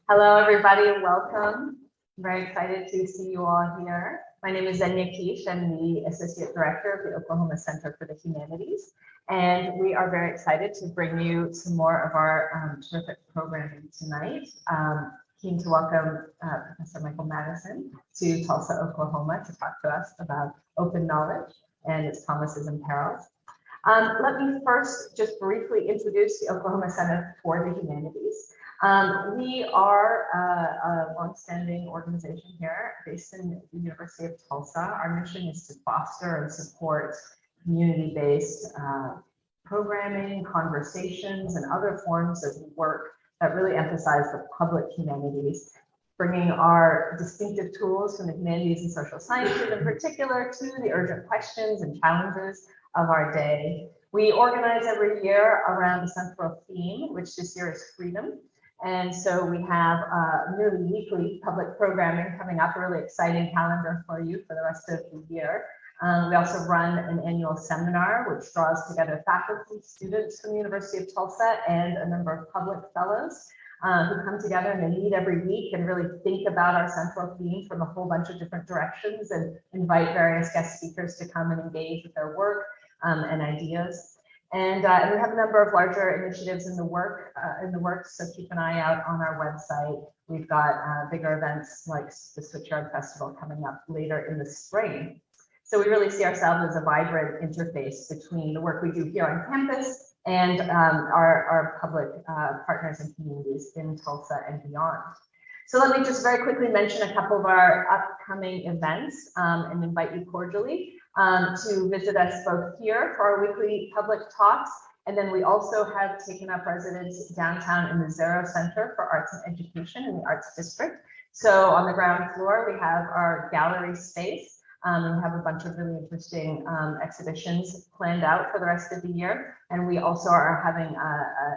Hello, everybody. Welcome. I'm very excited to see you all here. My name is Zenya Kish. I'm the Associate Director of the Oklahoma Center for the Humanities. And we are very excited to bring you some more of our terrific programming tonight. Keen to welcome Professor Michael Madison to Tulsa, Oklahoma to talk to us about open knowledge and its promises and perils. Let me first just briefly introduce the Oklahoma Center for the Humanities. We are a longstanding organization here based in the University of Tulsa. Our mission is to foster and support community-based programming, conversations, and other forms of work that really emphasize the public humanities, bringing our distinctive tools from the humanities and social sciences in particular to the urgent questions and challenges of our day. We organize every year around a central theme, which this year is freedom. And so we have nearly weekly public programming coming up, a really exciting calendar for you for the rest of the year. We also run an annual seminar, which draws together faculty, students from the University of Tulsa, and a number of public fellows who come together and they meet every week and really think about our central theme from a whole bunch of different directions and invite various guest speakers to come and engage with their work and ideas. And we have a number of larger initiatives in the works, so keep an eye out on our website. We've got bigger events like the Switchyard Festival coming up later in the spring. So we really see ourselves as a vibrant interface between the work we do here on campus and our public partners and communities in Tulsa and beyond. So let me just very quickly mention a couple of our upcoming events and invite you cordially to visit us both here for our weekly public talks. And then we also have taken up residence downtown in the Zero Center for Arts and Education in the Arts District. So on the ground floor, we have our gallery space. And we have a bunch of really interesting exhibitions planned out for the rest of the year. And we also are having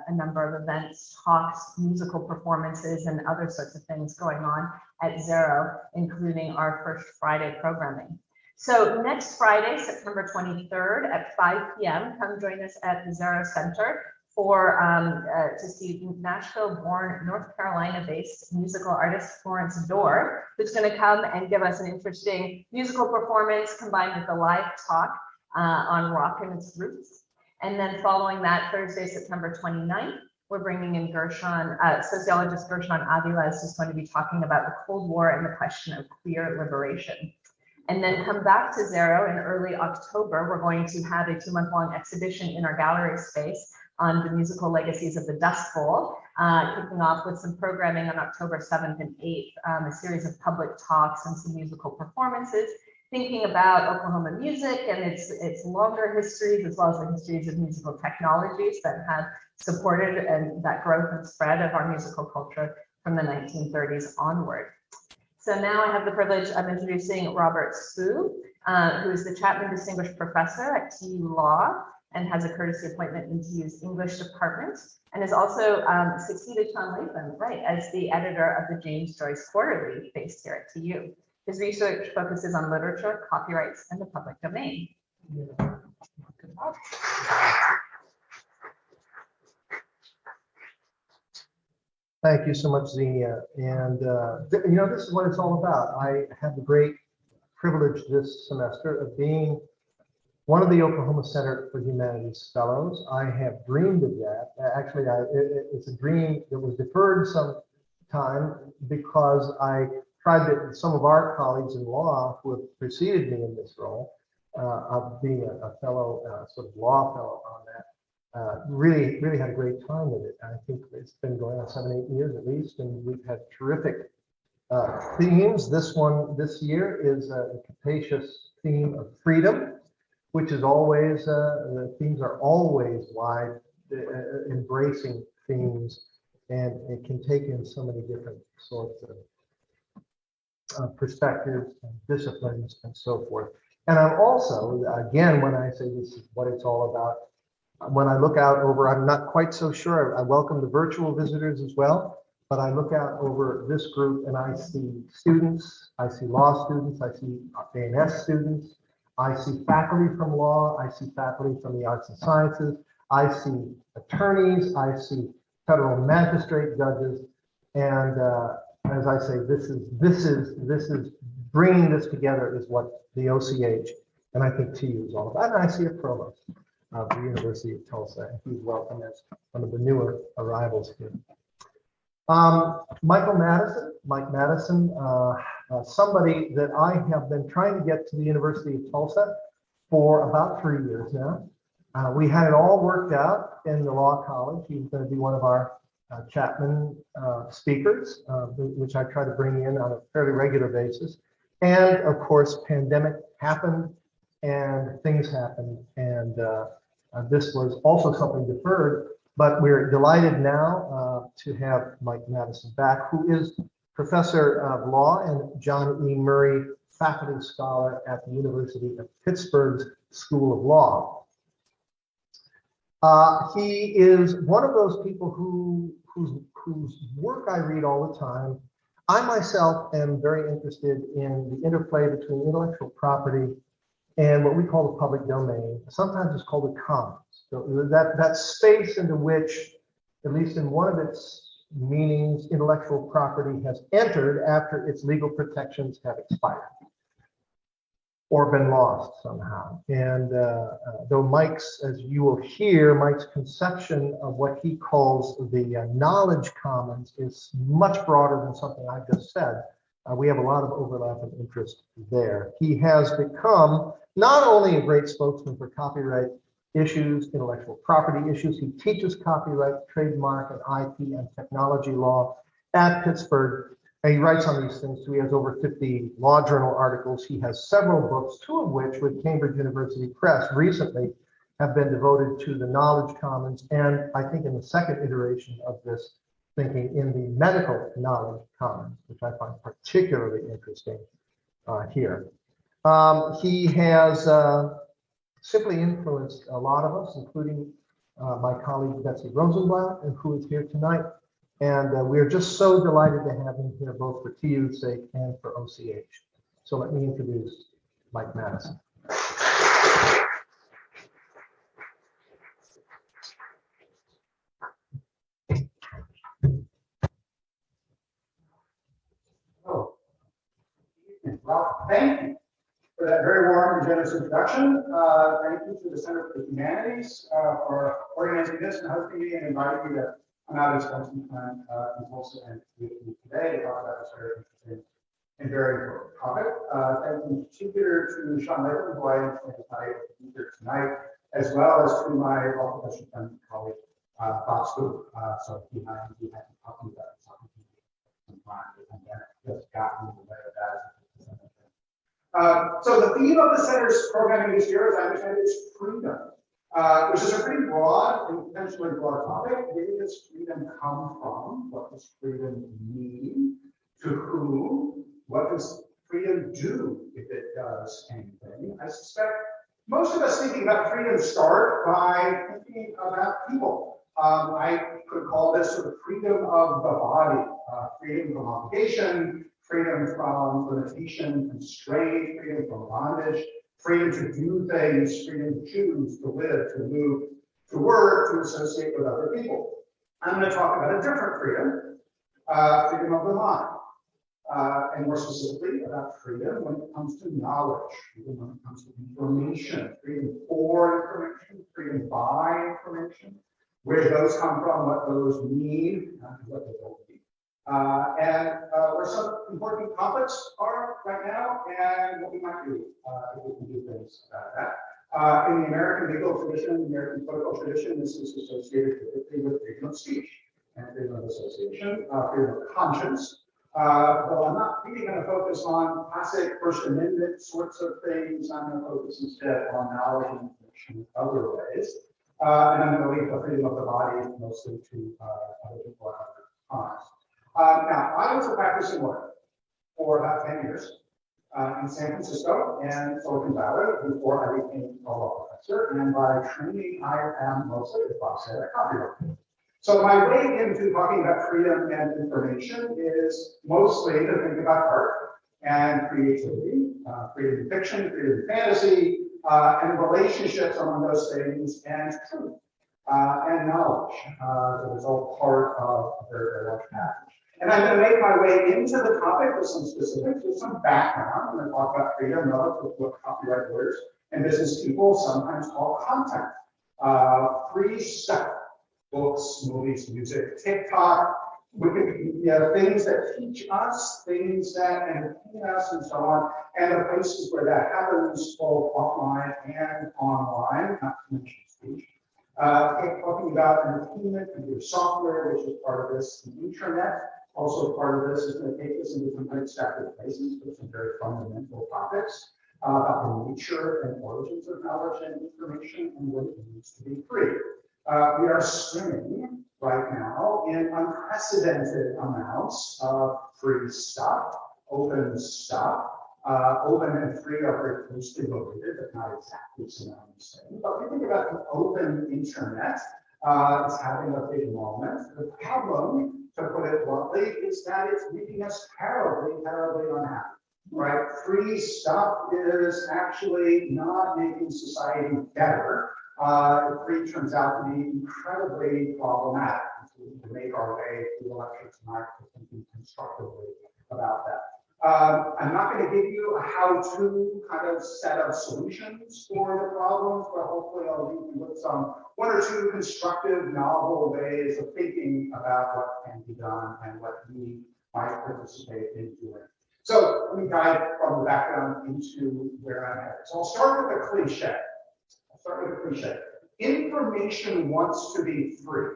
a number of events, talks, musical performances, and other sorts of things going on at Zero, including our First Friday programming. So next Friday, September 23rd at 5 p.m., come join us at the Zero Center for to see Nashville-born, North Carolina-based musical artist Florence Dorr, who's going to come and give us an interesting musical performance combined with a live talk on rock and its roots. And then following that, Thursday, September 29th, we're bringing in sociologist Gershon Aviles, who's going to be talking about the Cold War and the question of queer liberation. And then come back to Zero in early October. We're going to have a 2-month-long exhibition in our gallery space on the musical legacies of the Dust Bowl, kicking off with some programming on October 7th and 8th, a series of public talks and some musical performances, thinking about Oklahoma music and its longer histories, as well as the histories of musical technologies that have supported and that growth and spread of our musical culture from the 1930s onward. So now I have the privilege of introducing Robert Spoo, who is the Chapman Distinguished Professor at TU Law and has a courtesy appointment in TU's English department, and has also succeeded Sean Latham, right, as the editor of the James Joyce Quarterly based here at TU. His research focuses on literature, copyrights, and the public domain. Thank you so much, Xenia. And you know, this is what it's all about. I had the great privilege this semester of being one of the Oklahoma Center for Humanities Fellows. I have dreamed of that. Actually, it's a dream that was deferred some time because I tried to, some of our colleagues in law who have preceded me in this role of being a fellow, sort of law fellow on that, really had a great time with it. I think it's been going on 7, 8 years at least, and we've had terrific themes. This year is a capacious theme of freedom, which is always, the themes are always wide, embracing themes, and it can take in so many different sorts of perspectives and disciplines and so forth. And I'm also, again, when I say this is what it's all about, when I look out over, I'm not quite so sure, I welcome the virtual visitors as well, but I look out over this group and I see students, I see law students, I see A&S students, I see faculty from law, I see faculty from the arts and sciences, I see attorneys, I see federal magistrate judges, and as I say, this is bringing this together is what the OCH and I think TU is all about. And I see a provost of the University of Tulsa, and he's welcome as one of the newer arrivals here. Michael Madison, Mike Madison, somebody that I have been trying to get to the University of Tulsa for about 3 years now. We had it all worked out in the law college. He's going to be one of our Chapman speakers, which I try to bring in on a fairly regular basis. And of course, pandemic happened and things happened. And this was also something deferred, but we're delighted now to have Mike Madison back, who is professor of law and John E. Murray faculty scholar at the University of Pittsburgh's School of Law. He is one of those people whose work I read all the time. I myself am very interested in the interplay between intellectual property and what we call the public domain. Sometimes it's called the commons. So that space into which, at least in one of its meanings, intellectual property has entered after its legal protections have expired or been lost somehow. And though Mike's, as you will hear, Mike's conception of what he calls the knowledge commons is much broader than something I just said. We have a lot of overlap and interest there. He has become not only a great spokesman for copyright issues, intellectual property issues, he teaches copyright, trademark, and IP and technology law at Pittsburgh. And he writes on these things too. He has over 50 law journal articles. He has several books, 2 of which with Cambridge University Press recently have been devoted to the knowledge commons. And I think in the second iteration of this thinking in the medical knowledge commons, which I find particularly interesting here. He has simply influenced a lot of us, including my colleague Betsy Rosenblatt, and who is here tonight. And we're just so delighted to have him here, both for TU's sake and for OCH. So let me introduce Mike Madison. Oh, well, thank you for that very warm and generous introduction. Thank you to the Center for the Humanities for organizing this and hosting me and inviting me to come out and spend some time in Tulsa and with me today to talk about this very interesting and very important topic. Thank you in particular to Sean Latham, who I understand is not able to be here tonight, as well as to my law profession friend and colleague, Bob Spook. So he and I have been talking about this opportunity some time. The pandemic just got in the way of that. So the theme of the center's programming this year, as I understand it, is freedom, which is a pretty broad and potentially broad topic. Where does freedom come from? What does freedom mean? To whom? What does freedom do if it does anything? I suspect most of us thinking about freedom start by thinking about people. I could call this sort of freedom of the body, freedom from obligation, freedom from limitation, constraint, freedom from bondage, freedom to do things, freedom to choose, to live, to move, to work, to associate with other people. I'm going to talk about a different freedom, freedom of the mind, and more specifically about freedom when it comes to knowledge, freedom when it comes to information, freedom for information, freedom by information, where those come from, what those mean, what they don't mean. And where some important conflicts are right now, and what we might do if we can do things about that. In the American legal tradition, the American political tradition, this is associated with freedom of speech and freedom of association, freedom of conscience. Though I'm not really going to focus on classic First Amendment sorts of things, I'm going to focus instead on knowledge and information in other ways. And I'm going to leave the freedom of the body mostly to other people at other times. Now, I was a practicing lawyer for about 10 years in San Francisco and Silicon Valley before I became a law professor. And by training, I am mostly, as Bob said, a copywriter. So my way into talking about freedom and information is mostly to think about art and creativity, freedom in fiction, freedom in fantasy, and relationships among those things and truth. and knowledge. It was all part of a very, very large package. And I'm going to make my way into the topic with some specifics, with some background. I'm going to talk about freedom relative to what copyright lawyers and business people sometimes call content. Free stuff, books, movies, music, TikTok, Wikipedia, things that teach us, things that entertain us, and so on, and the places where that happens, both offline and online, not to mention speech. Talking about entertainment, computer software, which is part of this, the internet, also part of this is going to take us into some unexpected places with some very fundamental topics about the nature and origins of knowledge and information and what it means to be free. We are swimming right now in unprecedented amounts of free stuff, open stuff. Open and free are very closely related, but not exactly synonymous. But we think about the open internet as having a big moment. The problem, to put it bluntly, is that it's making us terribly, terribly unhappy. Right? Free stuff is actually not making society better. Free turns out to be incredibly problematic. To make our way through the lecture tonight to thinking constructively about that. I'm not going to give you a how-to kind of set of solutions for the problems, but hopefully I'll leave you with some one or two constructive, novel ways of thinking about what can be done and what we might participate in doing. So let me dive from the background into where I'm headed. So I'll start with a cliche. Information wants to be free.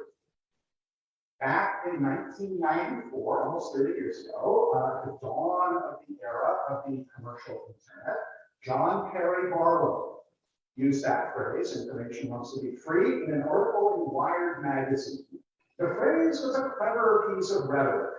Back in 1994, almost 30 years ago, at the dawn of the era of the commercial internet, John Perry Barlow used that phrase, information wants to be free, in an article in Wired magazine. The phrase was a clever piece of rhetoric.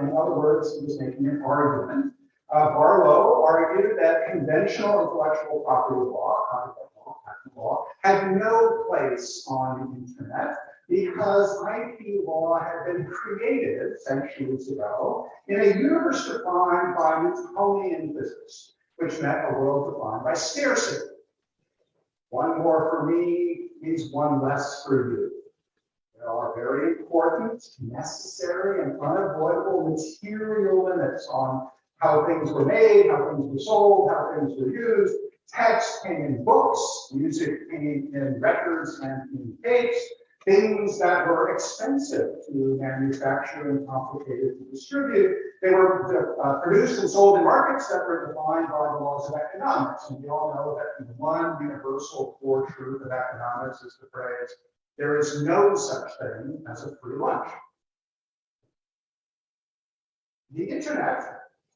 In other words, he was making an argument. Barlow argued that conventional intellectual property law, copyright law, patent law, had no place on the internet, because IP law had been created centuries ago in a universe defined by Newtonian physics, which meant a world defined by scarcity. One more for me means one less for you. There are very important, necessary, and unavoidable material limits on how things were made, how things were sold, how things were used. Text came in books, music came in records and in tapes. Things that were expensive to manufacture and complicated to distribute, they were produced and sold in markets that were defined by the laws of economics. And we all know that the one universal core truth of economics is the phrase, there is no such thing as a free lunch. The internet,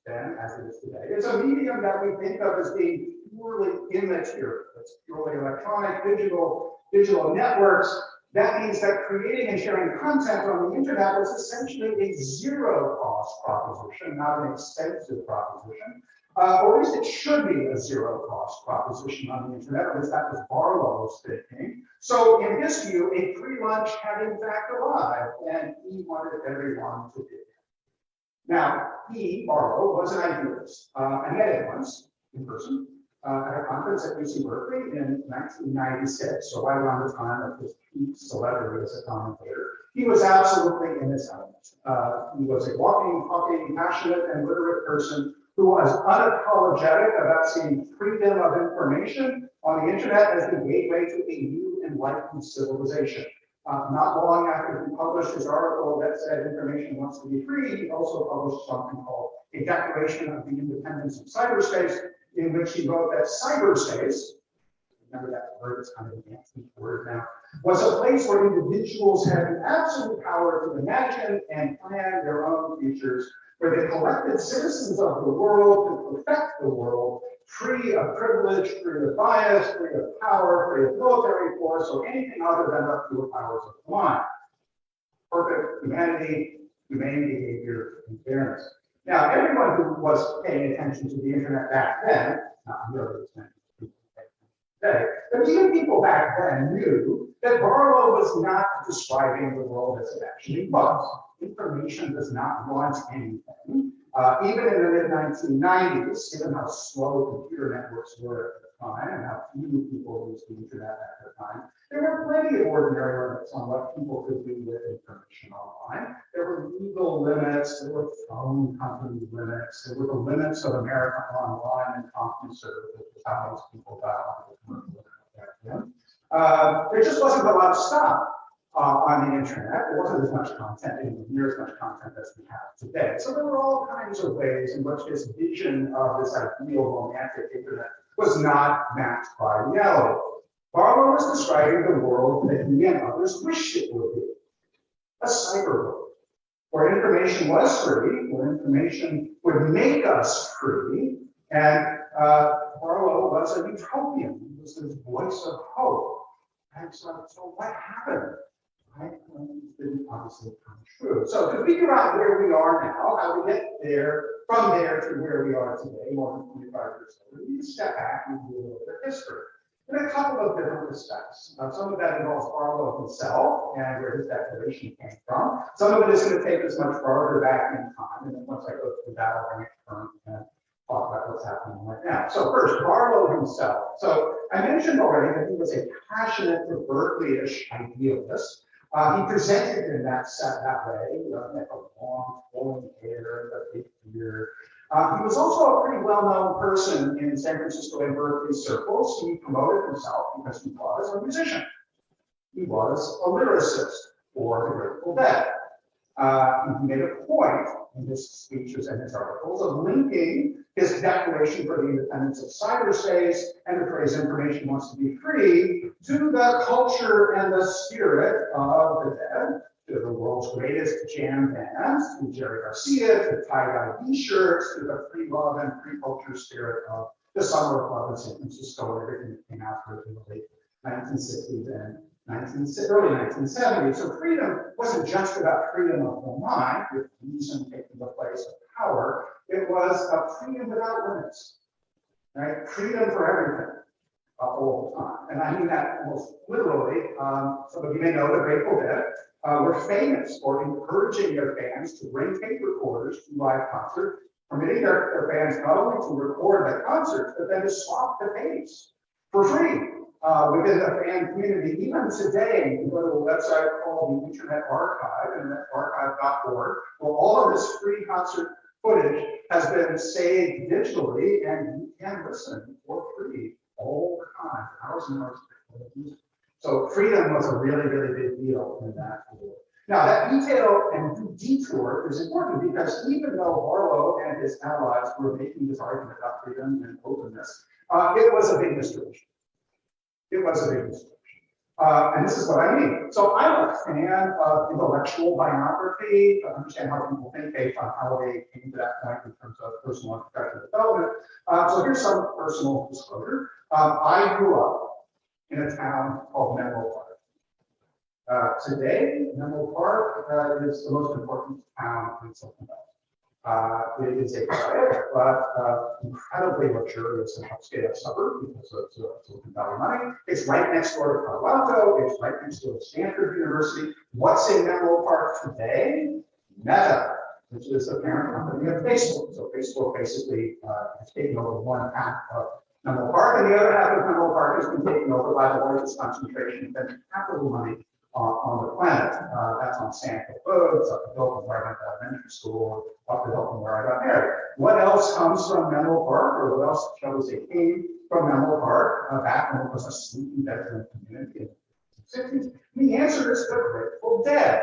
then, as it is today, is a medium that we think of as being purely immaterial. It's purely electronic, digital networks. That means that creating and sharing content on the internet was essentially a zero-cost proposition, not an expensive proposition. Or at least it should be a zero-cost proposition on the internet, at least that was Barlow's thinking. So in his view, a free lunch had in fact arrived, and he wanted everyone to do it. Now, Barlow, was an idealist. I met him once in person at a conference at UC Berkeley in 1996, so right around the time of his peak celebrity as a commentator. He was absolutely in his element. He was a walking, talking, passionate, and literate person who was unapologetic about seeing freedom of information on the internet as the gateway to a new enlightened civilization. Not long after he published his article that said information wants to be free, he also published something called A Declaration of the Independence of Cyberspace, in which he wrote that cyberspace, remember that word, it's kind of an antique word now, was a place where individuals had the absolute power to imagine and plan their own futures, where the collected citizens of the world could perfect the world, free of privilege, free of bias, free of power, free of military force, or anything other than the pure powers of the mind. Perfect humanity, humane behavior, and fairness. Now, everyone who was paying attention to the internet back then, not really as many people today, but even people back then knew that Barlow was not describing the world as it actually was. Information does not want anything. Even in the mid-1990s, given how slow computer networks were at the time and how few people used the internet at the time, there were plenty of ordinary limits on what people could do with information online. There were legal limits, there were phone company limits, there were the limits of America Online and CompuServe, which is how most people got on the back then. There just wasn't a lot of stuff on the internet. There wasn't as much content, anywhere near as much content as we have today. So there were all kinds of ways in which this vision of this ideal romantic internet was not matched by reality. Barlow was describing the world that he and others wished it would be, a cyber world, where information was free, where information would make us free, and Barlow was a utopian. He was this voice of hope. And so what happened? Right? It didn't obviously come true. So to figure out where we are now, how we get there, from there to where we are today, more than 25 years later, we need to step back and do a little bit of history in a couple of different respects. Some of that involves Barlow himself and where his declaration came from. Some of it is going to take us much farther back in time. And then once I go through that, I'll bring it current and talk about what's happening right now. So first, Barlow himself. So I mentioned already that he was a passionate, Berkeley-ish idealist. He presented in that way, like a long, flowing hair, a big beard. He was also a pretty well-known person in San Francisco and Berkeley circles. He promoted himself because he was a musician. He was a lyricist for the Grateful Dead. He made a point in his speeches and his articles of linking his declaration for the independence of cyberspace and the phrase information wants to be free to the culture and the spirit of the Dead, to the world's greatest jam bands, to Jerry Garcia, to tie-dye t-shirts, to the free love and free culture spirit of the Summer Club in San Francisco, and everything that came after it in the late 1960s and early 1970s. So freedom wasn't just about freedom of the mind, with reason taking the place of power. It was a freedom without limits, right? Freedom for everything, all the time. And I mean that most literally. Some of you may know the Grateful Dead were famous for encouraging their fans to bring tape recorders to live concerts, permitting their fans not only to record the concerts, but then to swap the tapes for free. Within the fan community, even today, you can go to a website called the Internet Archive, internetarchive.org, where all of this free concert footage has been saved digitally, and you can listen for free all the time, hours and hours of music. So freedom was a really, really big deal in that field. Now, that detail and detour is important because even though Barlow and his allies were making this argument about freedom and openness, it was a big mystery. It was a big mistake. And this is what I mean. So I'm a fan of intellectual biography to understand how people think based on how they came to that point in terms of personal and professional development. So here's some personal disclosure. I grew up in a town called Menlo Park. Today, Menlo Park is the most important town in Silicon Valley. It is a quiet but incredibly luxurious and upscale suburb because of Silicon Valley money. It's right next door to Palo Alto. It's right next door to Stanford University. What's in Menlo Park today? Meta, which is the parent company of Facebook. So Facebook basically has taken over one half of Menlo Park, and the other half of Menlo Park has been taken over by the largest concentration of venture capital money on the planet. That's on Stanford Road, it's up the hill from where I went to elementary school, up the hill from where I got married. What else comes from Menlo Park, or what else shows it came from Menlo Park back when it was a sleepy veteran community in the 60s? And the answer is the Grateful Dead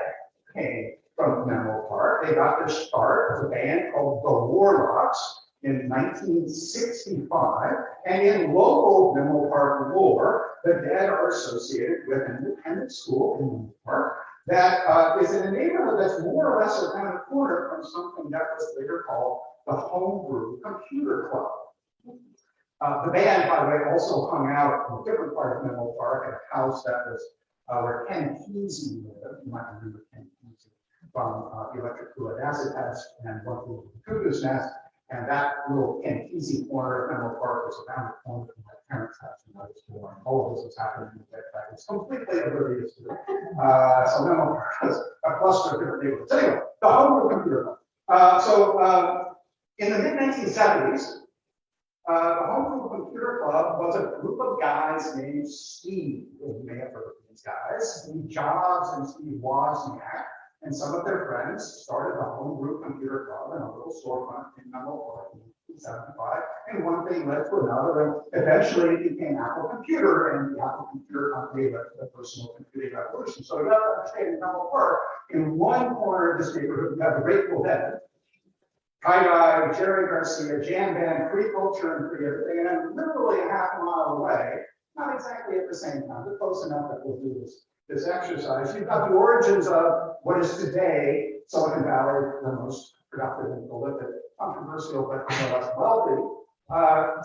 came from Menlo Park. They got their start as a band called the Warlocks in 1965, and in local Menlo Park lore, the Dead are associated with an independent school in Menlo Park that is in a neighborhood that's more or less around the corner from something that was later called the Homebrew Computer Club. The band, by the way, also hung out in a different part of Menlo Park at a house that was where Ken Kesey lived. You might remember Ken Kesey from the Electric Fluid Acid Test and One Flew Over the Cuckoo's Nest. And that little Ken Kesey corner of Menlo Park was around the corner from my parents' house when I was born. All of this was happening in the back. It's completely oblivious to it. So Menlo Park has a cluster of different neighborhoods. Anyway, the Homebrew Computer Club. In the mid-1970s, The Home Computer Club was a group of guys named Steve. You may have heard of these guys. Steve Jobs and Steve Wozniak and some of their friends started the Homebrew Computer Club in a little storefront in Menlo Park in 1975. And one thing led to another, and eventually it became Apple Computer, and the Apple Computer Company led to the personal computing revolution. So you have to understand in Menlo Park, in one corner of this neighborhood, you have the Grateful Dead, Tie-Dye, Jerry Garcia, Jam Band, Free Culture, and Free Everything, and then literally a half a mile away, not exactly at the same time, but close enough that we'll do this exercise. You've got the origins of what is today Silicon Valley, the most productive and prolific, controversial, but no less wealthy,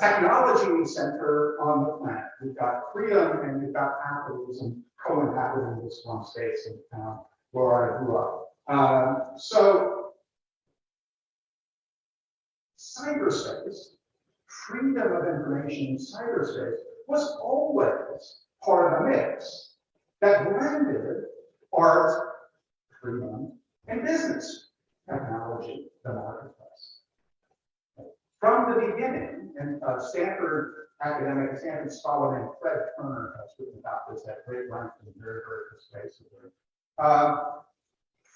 technology center on the planet. We've got freedom and we've got capitalism co-inhabiting this one space in town where I grew up. So cyberspace, freedom of information in cyberspace was always part of a mix that blended art, freedom, and business, technology, the marketplace. From the beginning, and Stanford academic, Stanford scholar named Fred Turner has written about this at great length in very, very persuasively.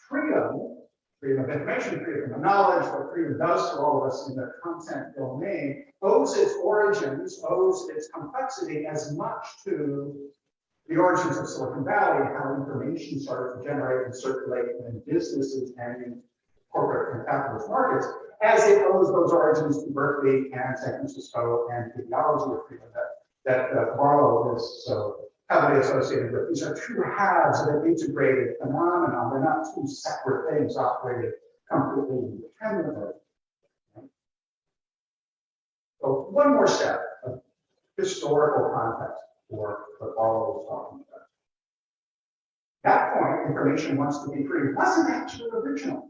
Freedom of information, freedom of knowledge, what freedom does to all of us in the content domain, owes its origins, owes its complexity as much to the origins of Silicon Valley, how information started to generate and circulate in businesses and in corporate and capitalist markets, as it owes those origins to Berkeley and San Francisco and the theology of freedom that Barlow is so heavily associated with. These are two halves of an integrated phenomenon. They're not two separate things operated completely independently. So one more step of historical context for what Barlow was talking about. That point, information wants to be free, wasn't actually original.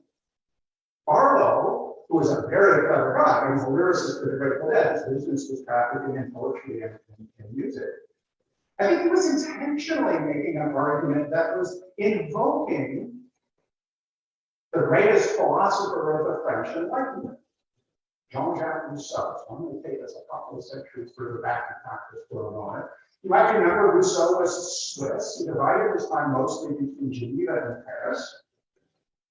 Barlow, who was a very clever guy, he was a lyricist for the Grateful Dead. His business was trafficking in poetry and music. I think he was intentionally making an argument that was invoking the greatest philosopher of the French Enlightenment, Jean-Jacques Rousseau. So I'm going to take us a couple of centuries further back in practice for a moment. You might remember Rousseau was Swiss. He divided his time mostly between Geneva and Paris.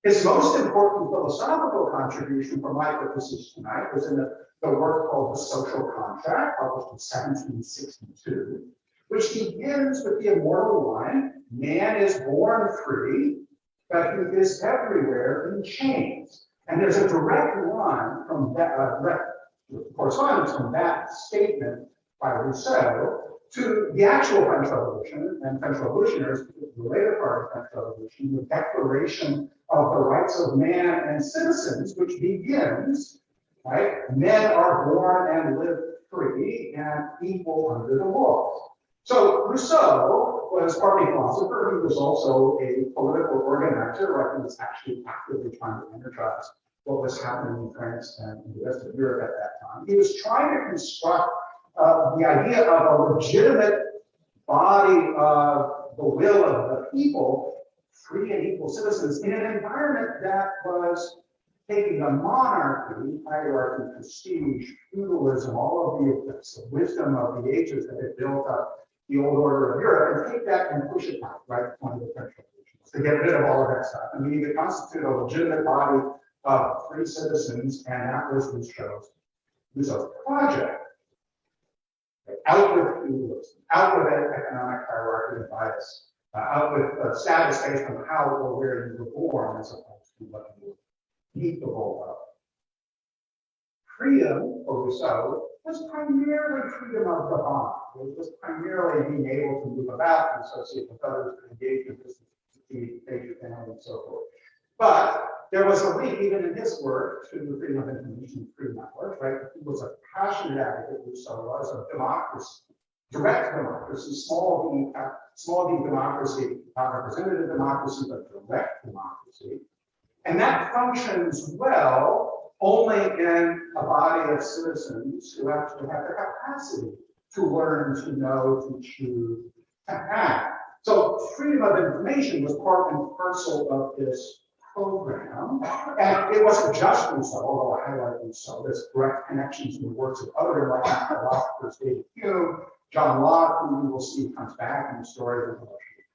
His most important philosophical contribution for my purposes tonight was in the work called The Social Contract, published in 1762. Which begins with the immortal line, man is born free, but he is everywhere in chains. And there's a direct line from that, correspondence from that statement by Rousseau to the actual French Revolution and French revolutionaries, the later part of the French Revolution, the Declaration of the Rights of Man and Citizens, which begins, right, men are born and live free and equal under the laws. So Rousseau was partly philosopher. He was also a political organizer, right? He was actually actively trying to energize what was happening in France and in the rest of Europe at that time. He was trying to construct the idea of a legitimate body of the will of the people, free and equal citizens, in an environment that was taking a monarchy, hierarchy, prestige, feudalism, all of the wisdom of the ages that had built up the old order of Europe, and take that and push it out right on the French Revolution to get rid of all of that stuff. And we need to constitute a legitimate body of free citizens, and that was Rousseau's project. Out with feudalism, out with economic hierarchy and bias, out with status based on how or where you were born, as opposed to what you were capable of. Freedom for Rousseau was primarily freedom of the bond. It was primarily being able to move about and associate with others, and engage in business, feed your family, and so forth. But there was a link, even in his work, to the freedom of information free network, right? He was a passionate advocate, Rousseau was, of democracy, direct democracy, small d democracy, not representative democracy, but direct democracy. And that functions well only in a body of citizens who actually have the capacity to learn, to know, to choose, to act. So freedom of information was part and parcel of this program. And it wasn't just Rousseau, although I highlight Rousseau. There's direct connections in the works of other Enlightenment philosophers, David Hume, John Locke, who we will see comes back in the story of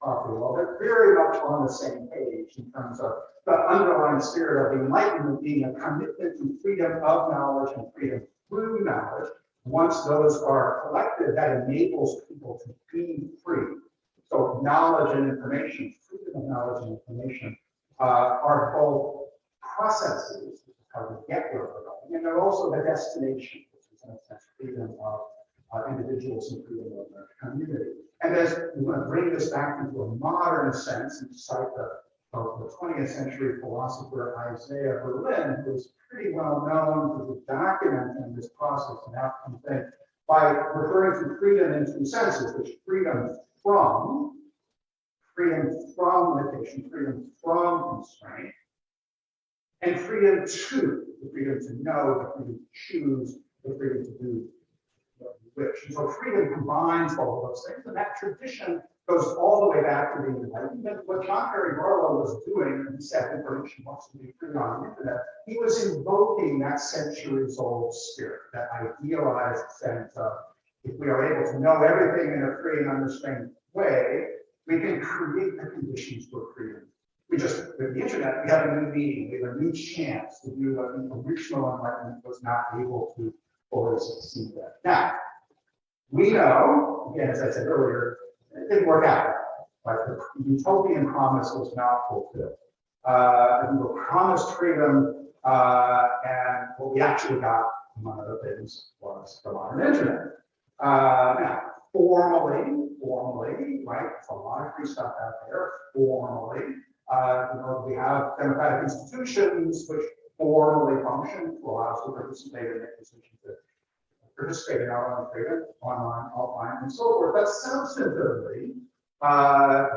Peril. They're very much on the same page in terms of the underlying spirit of the Enlightenment being a commitment to freedom of knowledge and freedom through knowledge. Once those are collected, that enables people to be free. So knowledge and information, freedom of knowledge and information are both processes, which is how we get where we're going, and they're also the destination, which is in a sense freedom of individuals and freedom of their community. And as we want to bring this back into a modern sense and cite the 20th century philosopher Isaiah Berlin, who is pretty well known for documenting this process and outcome thing by referring to freedom in two senses, which freedom from limitation, freedom from constraint, and freedom to, the freedom to know, the freedom to choose, the freedom to do what you wish. And so freedom combines all of those things, and that tradition goes all the way back to the Enlightenment. What John Perry Barlow was doing, and he said information wants to be free on the internet, he was invoking that centuries-old spirit, that idealized sense of if we are able to know everything in a free and unrestrained way, we can create the conditions for freedom. We just, with the internet, we have a new meaning, we have a new chance to do what the original Enlightenment was not able to fully succeed at. Now, we know, again, as I said earlier, it didn't work out. Like the utopian promise was not fulfilled. We were promised freedom, and what we actually got, among other things, was the modern internet. Now, formally, right? There's a lot of free stuff out there. Formally, we have democratic institutions which formally function to allow us to participate in make decisions that participate in our own freedom, online, offline, and so forth. But substantively,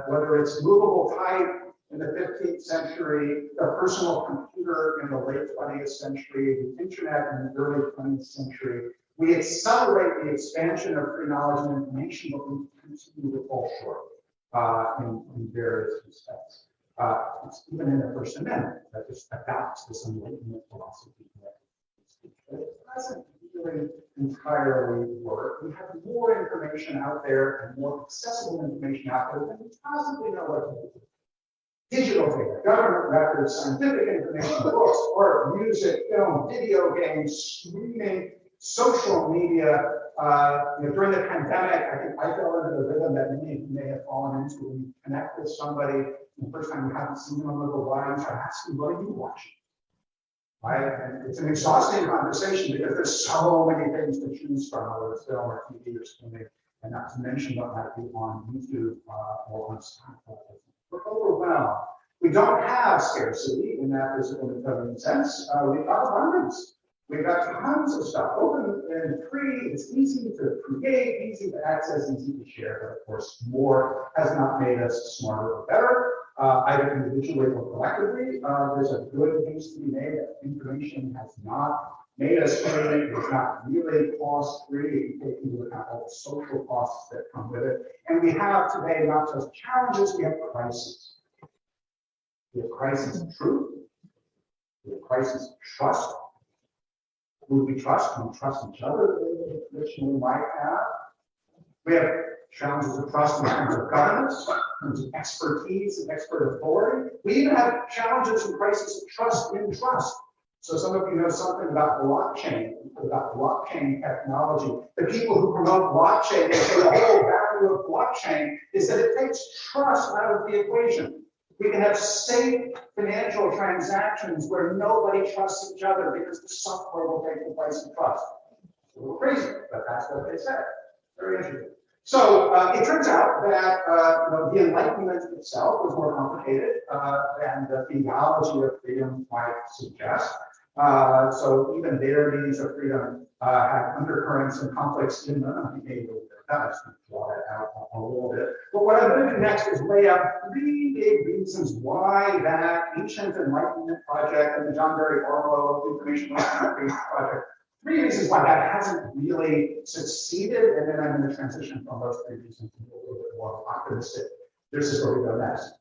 whether it's movable type in the 15th century, the personal computer in the late 20th century, the internet in the early 20th century, we accelerate the expansion of free knowledge and information, but we continue to fall short in various respects. It's even in the First Amendment that just adopts this Enlightenment philosophy. It doesn't really entirely work. We have more information out there and more accessible information out there than we possibly know what to do. Digital data, government records, scientific information, books, art, music, film, video games, streaming, social media. During the pandemic, I think I fell into the rhythm that many of you may have fallen into when you connect with somebody the first time you haven't seen them in a little while, you start asking, what are you watching? Right? And it's an exhausting conversation because there's so many things to choose from, whether it's film or TV or streaming, and not to mention what might be on YouTube or on Spotify. We're overwhelmed. We don't have scarcity in that physical and sense. We've got abundance. We've got tons of stuff open and free. It's easy to create, easy to access, easy to share. But of course, more has not made us smarter or better, either individually or collectively. There's a good case to be made that information has not made us free. It's not really cost-free if you take into account all the social costs that come with it. And we have today not just challenges, we have crises. We have crisis of truth. We have crisis of trust. Who we trust? Can we trust each other the tradition we might have? We have challenges of trust in terms of governance, in terms of expertise and expert authority. We even have challenges and crises of trust in trust. So some of you know something about blockchain technology. The people who promote blockchain, they say the whole value of blockchain is that it takes trust out of the equation. We can have safe financial transactions where nobody trusts each other because the software will take the place of trust. It's a little crazy, but that's what they say. Very interesting. So it turns out that the Enlightenment itself was more complicated than the theology of freedom might suggest. So even their needs of freedom have undercurrents and conflicts in them. I think maybe we'll draw that out a little bit. But what I'm going to do next is lay out 3 big reasons why that ancient Enlightenment project and the John Berry Barlow Information project, 3 reasons why that hasn't really succeeded. And then I'm going to transition from those 3 reasons to a little bit more optimistic. This is where we go next.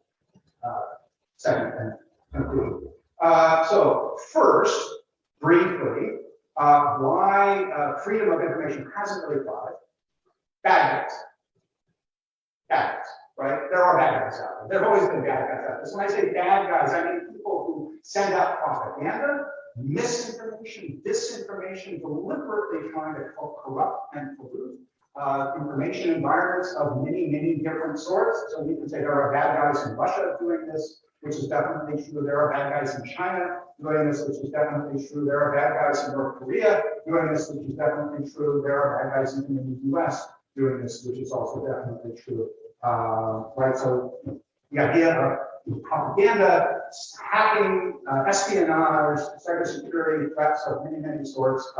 Second, and conclude. So first, briefly, why freedom of information hasn't really applied. Bad guys. Bad guys, right? There are bad guys out there. There have always been bad guys out there. So when I say bad guys, I mean people who send out propaganda, misinformation, disinformation, deliberately trying to corrupt and pollute information environments of many, many different sorts. So we can say there are bad guys in Russia doing this, which is definitely true. There are bad guys in China doing this, which is definitely true. There are bad guys in North Korea doing this, which is definitely true. There are bad guys even in the US doing this, which is also definitely true. Right, so the idea of propaganda, hacking, espionage, cybersecurity threats of many, many sorts.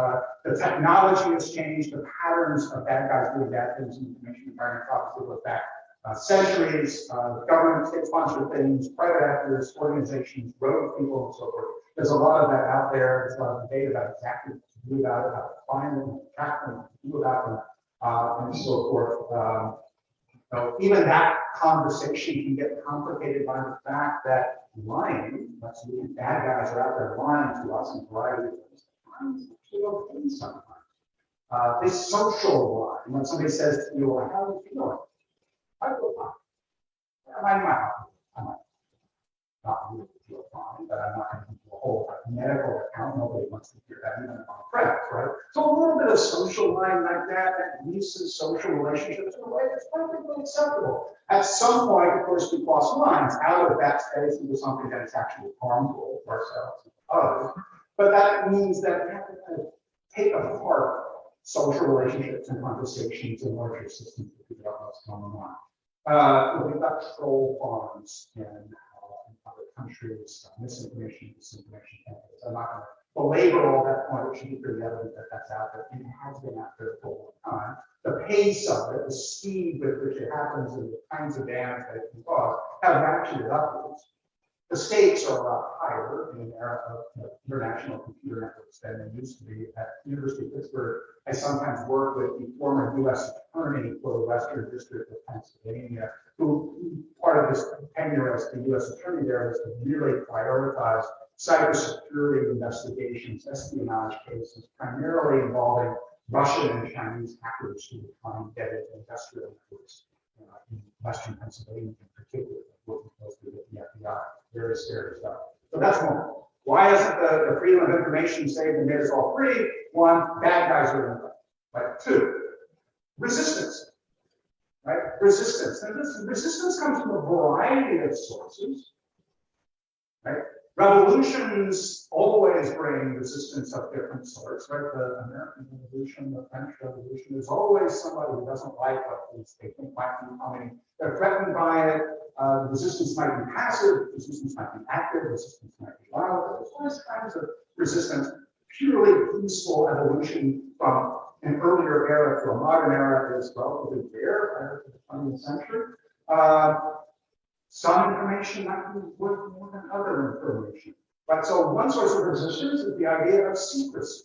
The technology has changed. The patterns of bad guys doing bad things in the information environment obviously go back centuries. Government, state-sponsored things, private actors, organizations, rogue people, and so forth. There's a lot of that out there. There's a lot of debate about exactly what to do about it, how to find them, track them, do about them, and so forth. So even that conversation can get complicated by the fact that lying, that's the bad guys are out there lying to us in a variety of things. Lying is actually okay sometimes. This social lie, when somebody says to you, well, how are you feeling? I feel fine. I might not really feel fine, but I'm not going to do a whole medical account. Nobody wants to hear that, even on friends, right? So a little bit of social lying like that uses social relationships in a way that's perfectly acceptable. At some point, of course, we cross lines out of that space into something that is actually harmful to ourselves and to others. But that means that we have to kind of take apart social relationships and conversations and larger systems to figure out what's going on. We've got troll farms in other countries, misinformation, disinformation campaigns. I'm not going to belabor all that point. It should be pretty evident that that's out there. It has been out there for a long time. The pace of it, the speed with which it happens, and the kinds of damage that it can cause have ratcheted upwards. The stakes are a lot higher in an era of international computer networks than they used to be. At the University of Pittsburgh, I sometimes work with the former U.S. attorney for the Western District of Pennsylvania, who part of his tenure as the U.S. attorney there was to really prioritize cybersecurity investigations, espionage cases, primarily involving Russian and Chinese hackers who were trying to get into industrial networks in Western Pennsylvania in particular, working closely with the FBI. Very scary stuff. So that's one. Why isn't the freedom of information saved and made us all free? One, bad guys are in the way. Right? Two, resistance. Right? Resistance. And this resistance comes from a variety of sources. Right? Revolutions always bring resistance of different sorts, right? The American Revolution, the French Revolution, there's always somebody who doesn't like what they think might be coming. They're threatened by it. Resistance might be passive, resistance might be active, resistance might be violent. There's always kinds of resistance. Purely peaceful evolution from an earlier era to a modern era is relatively rare prior to the 20th century. Some information might be worth more than other information. Right? So one source of resistance is the idea of secrecy.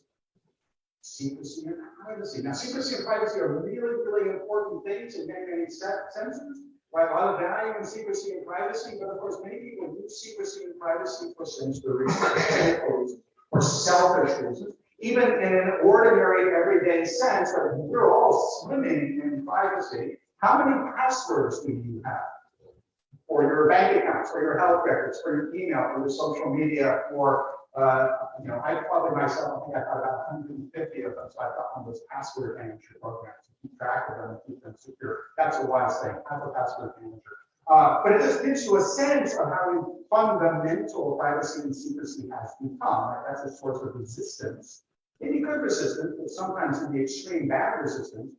Secrecy and privacy. Now, secrecy and privacy are really, really important things in many, many senses. Right? A lot of value in secrecy and privacy, but of course, many people use secrecy and privacy for sinister reasons, or selfish reasons. Even in an ordinary, everyday sense, that we're all swimming in privacy. How many passwords do you have? For your bank accounts, for your health records, for your email, for your social media, for, I probably myself, I think I got about 150 of them, so I got one of those password manager programs to keep track of them and keep them secure. That's a wise thing, have a password manager. But it just gives you a sense of how fundamental privacy and secrecy has become. Right? That's a source of resistance, maybe good resistance, but sometimes in the extreme bad resistance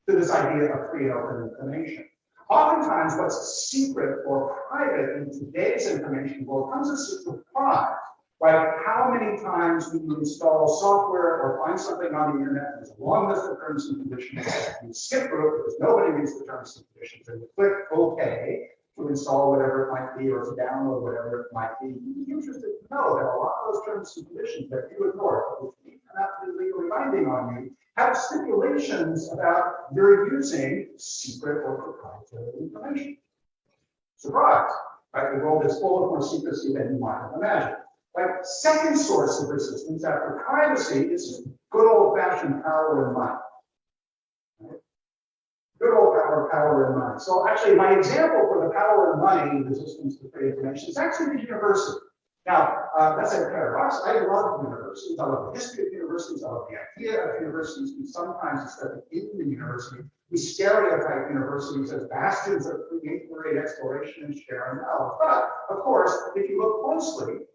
to this idea of free and open information. Oftentimes, what's secret or private in today's information world comes as a surprise, right? How many times do you install software or find something on the internet that's a long list of terms and conditions, you skip through it because nobody reads the terms and conditions, and you click OK to install whatever it might be or to download whatever it might be. You'd be interested to know that a lot of those terms and conditions that you ignore, but which are not legally binding on you, have stipulations about you're using secret or proprietary information. Surprise. Right? The world is full of more secrecy than you might have imagined. Right? Second source of resistance after privacy is good old-fashioned power and money. Right? Good old power and money. So actually, my example for the power and money resistance to free information is actually the university. Now, that's a paradox. I love universities. I love the history of universities. I love the idea of universities. We sometimes, instead of in the university, we stereotype universities as bastions of free inquiry, exploration, and sharing knowledge. But, of course, if you look closely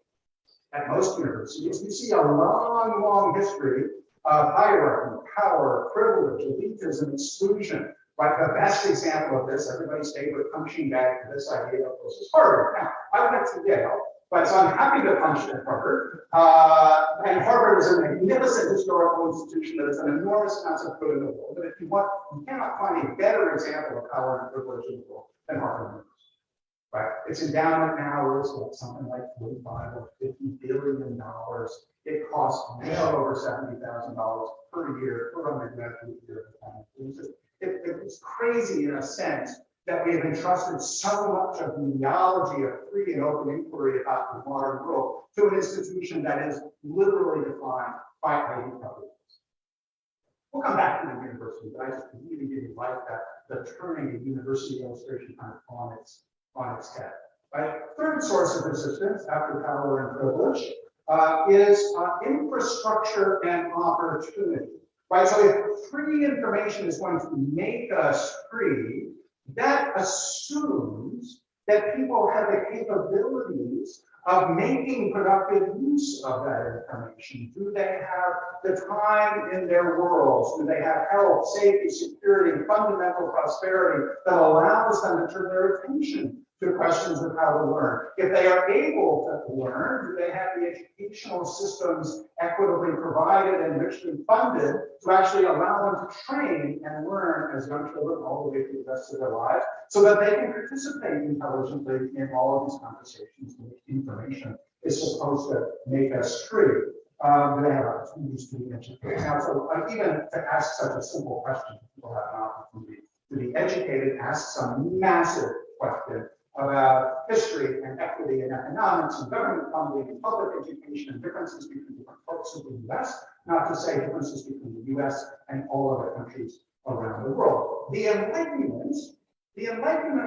at most universities, you see a long, long history of hierarchy, power, privilege, elitism, exclusion. Right, the best example of this, everybody's favorite punching bag for this idea, of course, is Harvard. Now, I went to Yale, but so I'm happy to punch at Harvard. And Harvard is a magnificent historical institution that has an enormous amount of good in the world. But if you want, you cannot find a better example of power and privilege in the world than Harvard University. Right? Its endowment now is what, something like $45 or $50 billion. It costs well over $70,000 per year for undergraduate year. It's crazy in a sense that we have entrusted so much of the ideology of free and open inquiry about the modern world to an institution that is literally defined by ID coverage. We'll come back to the university, but I just really, really like that the turning of university illustration kind of on its head. Right? Third source of resistance after power and privilege is infrastructure and opportunity. Right, so if free information is going to make us free, that assumes that people have the capabilities of making productive use of that information. Do they have the time in their worlds? Do they have health, safety, security, fundamental prosperity that allows them to turn their attention to questions of how to learn? If they are able to learn, do they have the educational systems equitably provided and richly funded to actually allow them to train and learn as young children all the way through the rest of their lives so that they can participate intelligently in all of these conversations in which information is supposed to make us free? Do they have opportunities to be educated? Now, so even to ask such a simple question, people have an opportunity to be educated, ask some massive question about history and equity and economics and government funding and public education and differences between different parts of the US, not to say differences between the US and all other countries around the world. The Enlightenment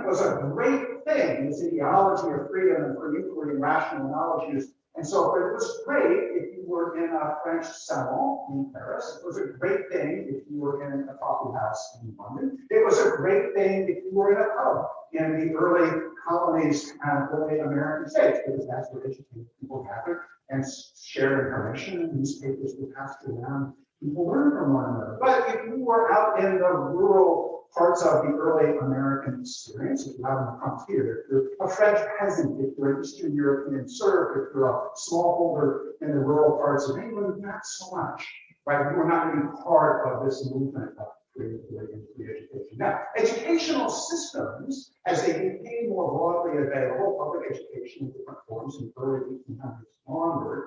was a great thing, this ideology of freedom and free inquiry and rational knowledge use. And so it was great if you were in a French salon in Paris. It was a great thing if you were in a coffee house in London. It was a great thing if you were in a pub in the early colonies and early American states, because that's where educated people gathered and shared information, and newspapers were passed around. People learned from one another. But if you were out in the rural parts of the early American experience, if you're out on the frontier, if you're a French peasant, if you're an Eastern European serf, if you're a smallholder in the rural parts of England, not so much, right? You were not really part of this movement of free education. Now, educational systems, as they became more broadly available, public education in different forms in the early 1800s onward,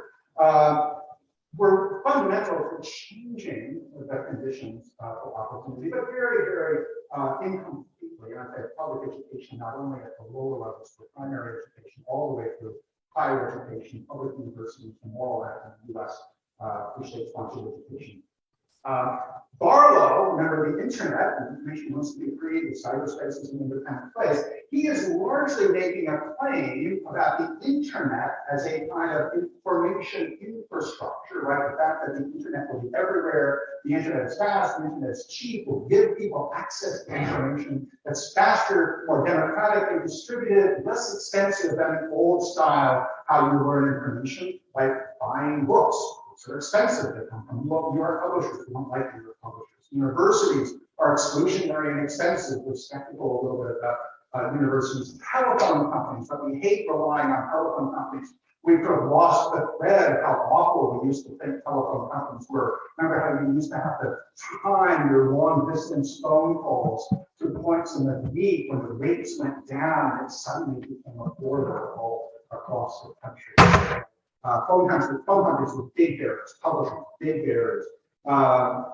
were fundamental to changing the conditions of opportunity, but very, very incompletely. And I say public education, not only at the lower levels for primary education, all the way through higher education, public universities, and all that in the US, through state-sponsored education. Barlow, remember the internet, the information wants to be free, the cyberspace is an independent place. He is largely making a claim about the internet as a kind of information infrastructure, right? The fact that the internet will be everywhere, the internet is fast, the internet is cheap, will give people access to information that's faster, more democratically distributed, less expensive than an old style how you learn information, like buying books. Are expensive. They come from New York publishers. We don't like New York publishers. Universities are exclusionary and expensive. We're skeptical a little bit about universities. Telephone companies, but we hate relying on telephone companies. We've sort of lost the thread of how awful we used to think telephone companies were. Remember how you used to have to time your long distance phone calls to points in the week when the rates went down and suddenly became affordable across the country. Phone companies were big barriers, publishing big barriers. I'm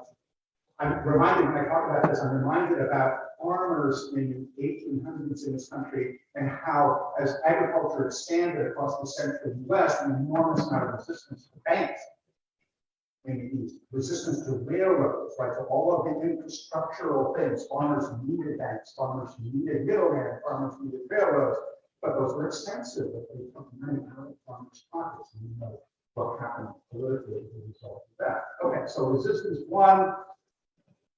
reminded when I talk about this, I'm reminded about farmers in the 1800s in this country and how, as agriculture expanded across the central West, an enormous amount of resistance to banks in the East, resistance to railroads, right? So all of the infrastructural things, farmers needed banks, farmers needed middlemen, farmers needed railroads, but those were expensive, but they took money out of farmers' pockets, and you know what happened politically as a result of that. Okay, so resistance one,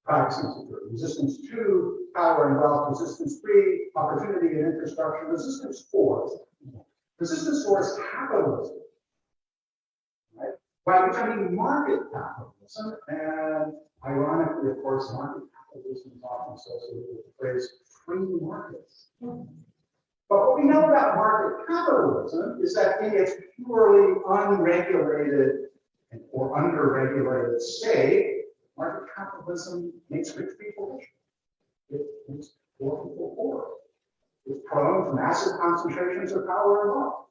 privacy and security. Resistance two, power and wealth. Resistance three, opportunity and infrastructure. Resistance four is capitalism. Right? By becoming market capitalism, and ironically, of course, market capitalism is often associated with the phrase free markets. But what we know about market capitalism is that in its purely unregulated or underregulated state, market capitalism makes rich people rich. It makes poor people poor. It's prone to massive concentrations of power and wealth.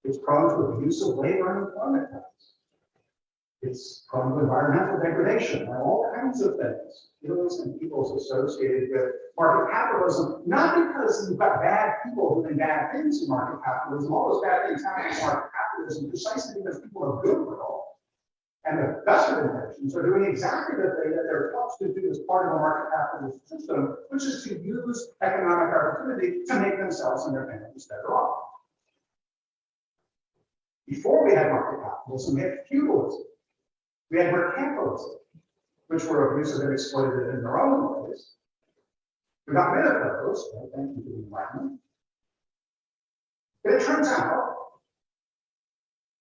It's prone to abuse of labor and employment rights. It's prone to environmental degradation and all kinds of things. Ills and evils associated with market capitalism, not because you've got bad people doing bad things in market capitalism. All those bad things happen in market capitalism precisely because people are goodwill and the best of intentions are doing exactly the thing that they're taught to do as part of a market capitalist system, which is to use economic opportunity to make themselves and their families better off. Before we had market capitalism, we had feudalism. We had mercantilism, which were abusive and exploitative in their own ways. We got rid of those, right? Thank you to the environment. But it turns out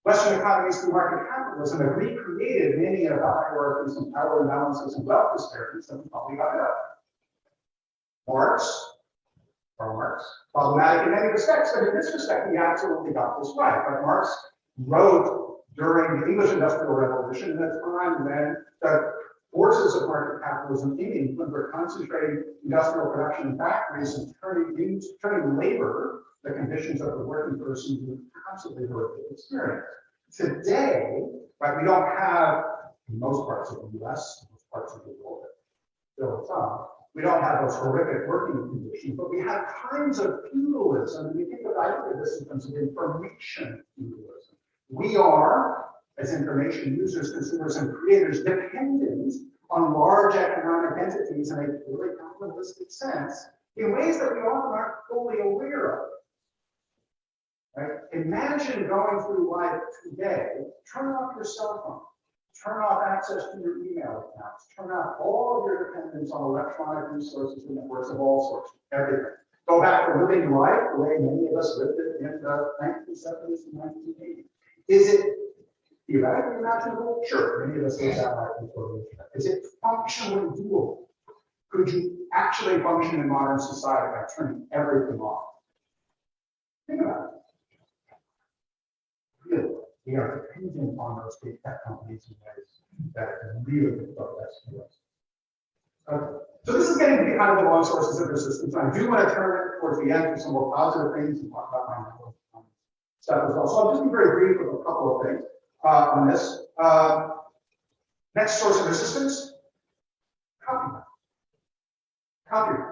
Western economies through market capitalism have recreated many of the hierarchies and power imbalances and wealth disparities that we probably got rid of. Marx, problematic in many respects, but in this respect, he absolutely got this right. But Marx wrote during the English Industrial Revolution at a time when the forces of market capitalism in England were concentrating industrial production in factories and turning labor, the conditions of the working person, into an absolutely horrific experience. Today, right, we don't have, in most parts of the US, most parts of the world, still some, we don't have those horrific working conditions, but we have kinds of feudalism, and we think of either this in terms of information feudalism. We are, as information users, consumers, and creators, dependent on large economic entities in a purely capitalistic sense in ways that we often aren't fully aware of. Right? Imagine going through life today, turn off your cell phone, turn off access to your email accounts, turn off all of your dependence on electronic resources and networks of all sorts, everything. Go back to living life the way many of us lived it in the 1970s and 1980s. Is it theoretically imaginable? Sure, many of us live that life before we did. Is it functionally doable? Could you actually function in modern society by turning everything off? Think about it. Really, we are dependent on those big tech companies in ways that really difficult to us. Okay. So this is getting to be kind of the long sources of resistance. I do want to turn it towards the end to some more positive things and talk about my stuff as well. So I'll just be very brief with a couple of things on this. Next source of resistance, copyright. Copyright.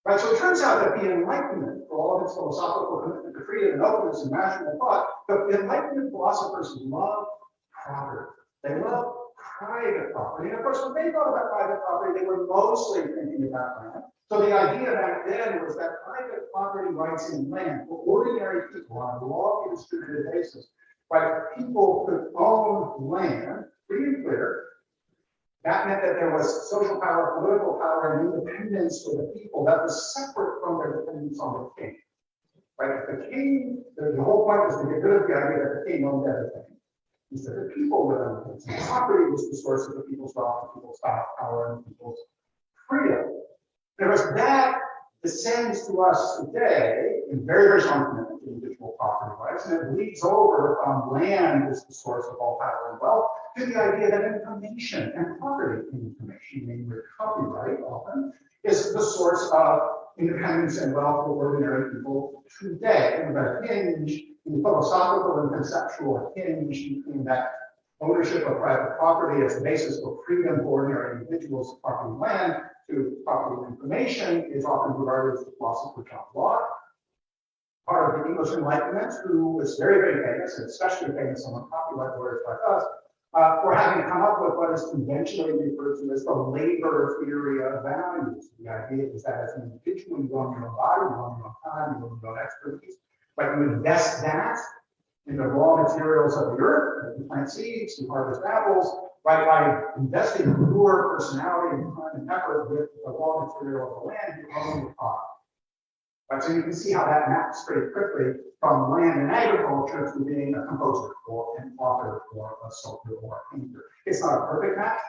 Right, so it turns out that the Enlightenment, for all of its philosophical commitment to freedom and openness and national thought, the Enlightenment philosophers love property. They love private property. And of course, when they thought about private property, they were mostly thinking about land. So the idea back then was that private property rights in land for ordinary people on a lawfully distributed basis, right? People could own land, free and clear. That meant that there was social power, political power, and independence for the people that was separate from their dependence on the king. Right? The king, the whole point was to get rid of the idea that the king owned everything. Instead, the people were the owners. And property was the source of the people's wealth, the people's power, and the people's freedom. Because that descends to us today in very, very strong commitment to individual property rights, and it bleeds over from land as the source of all power and wealth to the idea that information and property information, namely copyright often, is the source of independence and wealth for ordinary people today. And the hinge, the philosophical and conceptual hinge between that Ownership of private property as the basis for freedom for ordinary individuals to property land to property information is often regarded as the philosopher John Locke, part of the English Enlightenment, who was very, very famous, and especially famous among copyright lawyers like us, for having come up with what is conventionally referred to as the labor theory of values. The idea is that as an individual, you own your own body, you own your own time, you own your own expertise, but you invest that in the raw materials of the earth, you plant seeds, you harvest apples, right? By investing your personality and time and effort with the raw material of the land, you own the product. Right, so you can see how that maps pretty quickly from land and agriculture to being a composer or an author or a sculptor or a painter. It's not a perfect match.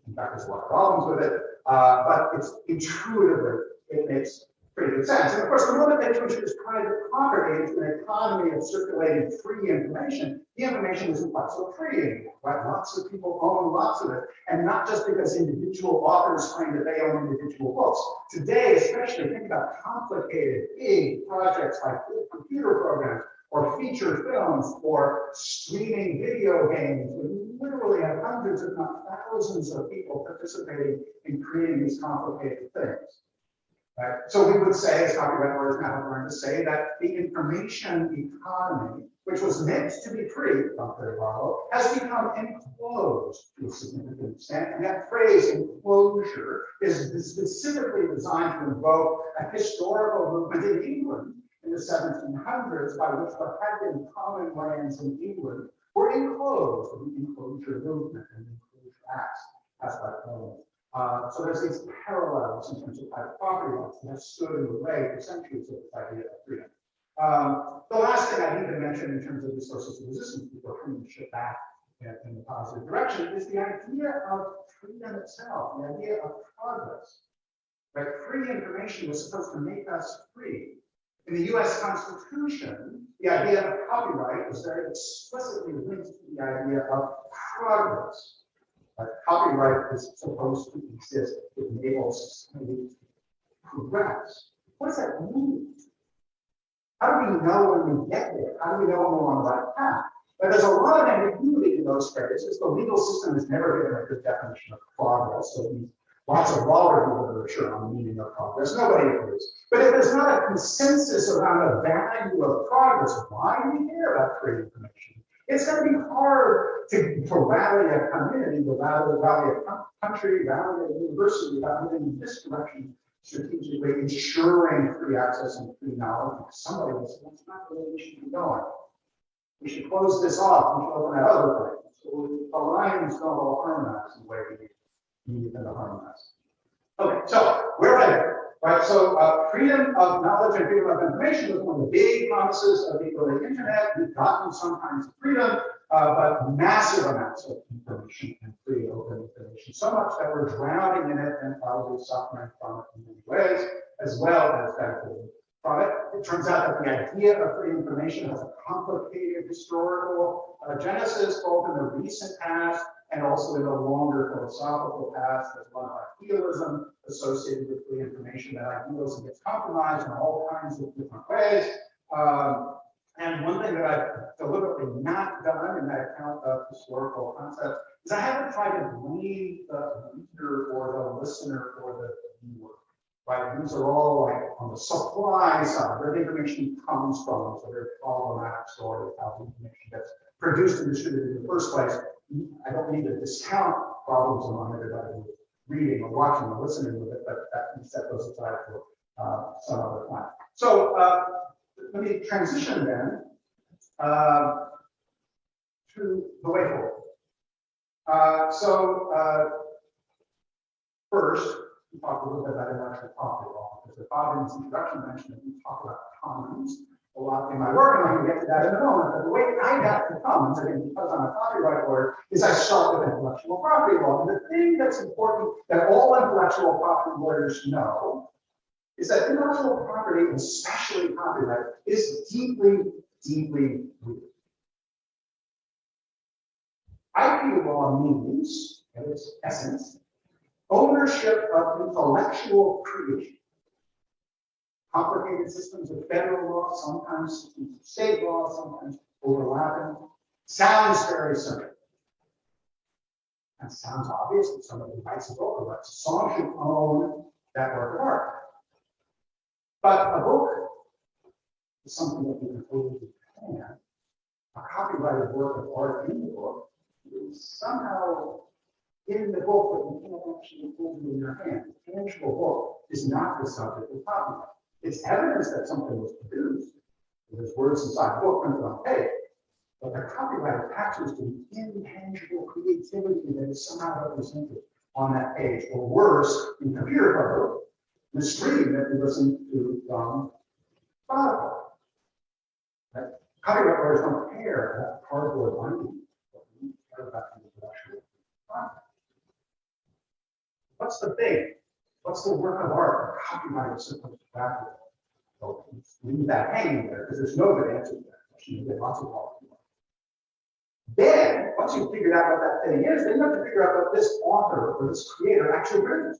In fact, there's a lot of problems with it, but it's intuitively, it makes pretty good sense. And of course, the moment that you introduce private property into an economy of circulating free information, the information isn't quite so free anymore, right? Lots of people own lots of it, and not just because individual authors claim that they own individual books. Today, especially, think about complicated, big projects like computer programs or feature films or streaming video games. We literally have hundreds, if not thousands, of people participating in creating these complicated things. Right? So we would say, as copyright lawyers now have learned to say, that the information economy, which was meant to be free, Peril, has become enclosed to a significant extent. And that phrase, enclosure, is specifically designed to invoke a historical movement in England in the 1700s, by which there had been common lands in England were enclosed, the enclosure movement and enclosure acts, as by Peril. So there's these parallels in terms of private property rights that have stood in the way for centuries of this idea of freedom. The last thing I need to mention in terms of the sources of resistance before freedom shift back in the positive direction is the idea of freedom itself, the idea of progress. Right? Free information was supposed to make us free. In the US Constitution, the idea of copyright is very explicitly linked to the idea of progress. Copyright is supposed to exist. It enables society to progress. What does that mean? How do we know when we get there? How do we know when we're on the right path? But there's a lot of ambiguity in those phrases. The legal system has never given a good definition of progress. So lots of law review literature on the meaning of progress. Nobody agrees. But if there's not a consensus around the value of progress, why do we care about free information? It's going to be hard to rally a community, to rally a country, rally a university without moving in this direction strategically, ensuring free access and free knowledge. Somebody will say, that's not the way we should be going. We should close this off. We should open that other thing. So the lines don't all harmonize in the way we need them to harmonize. Okay, so where am I? Right, so freedom of knowledge and freedom of information was one of the big promises of the early internet. We've gotten some kinds of freedom, but massive amounts of information and free open information. So much that we're drowning in it and probably suffering from it in many ways, as well as benefiting from it. It turns out that the idea of free information has a complicated historical genesis, both in the recent past and also in the longer philosophical past. There's a lot of idealism associated with free information. That idealism gets compromised in all kinds of different ways. And one thing that I've deliberately not done in that account of historical concepts is I haven't tried to blame the reader or the listener or the viewer. Right? These are all like on the supply side, where the information comes from. It's a very problematic story of how the information gets produced and distributed in the first place. I don't need to discount problems among everybody who's reading or watching or listening with it, but that can set those aside for some other time. So let me transition then to the way forward. First, we talk a little bit about intellectual property law, because the Bobbins's introduction mentioned that we talk about commons a lot in my work, and I'm going to get to that in a moment. But the way I got to commons, again, because I'm a copyright lawyer, is I start with intellectual property law. And the thing that's important that all intellectual property lawyers know is that intellectual property, especially copyright, is deeply, deeply weird. IP law means, at its essence, ownership of intellectual creation. Complicated systems of federal law, sometimes systems of state law, sometimes overlapping. Sounds very simple. That sounds obvious that somebody who writes a book or writes a song should own that work of art. But a book is something that you can totally can. A copyrighted work of art in the book is somehow in the book, but you can't actually hold it in your hand. The tangible book is not the subject of copyright. It's evidence that something was produced. There's words inside the book printed on page. But the copyright attaches to the intangible creativity that is somehow represented on that page, or worse, in computer code, the stream that we listen to from Spotify. Right? Copyright lawyers don't care that cardboard binding, but we care about the intellectual property. What's the thing? What's the work of art that copyright is supposed to grapple with? So leave that hanging there because there's no good answer to that question. You get lots of problems. Then, once you've figured out what that thing is, then you have to figure out what this author or this creator actually brings.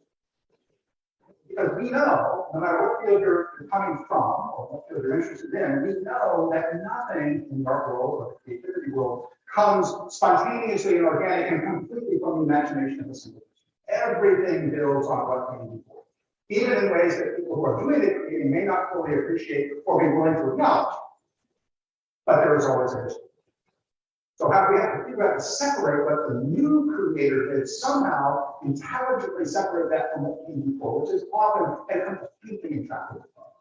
Because we know, no matter what field you're coming from or what field you're interested in, we know that nothing in the art world or the creativity world comes spontaneously and organic and completely from the imagination of a single person. Everything builds on what came before, even in ways that people who are doing the creating may not fully appreciate or be willing to acknowledge. But there is always a history. So how do we have to figure out to separate what the new creator did, somehow intelligently separate that from what came before, which is often a completely intractable problem.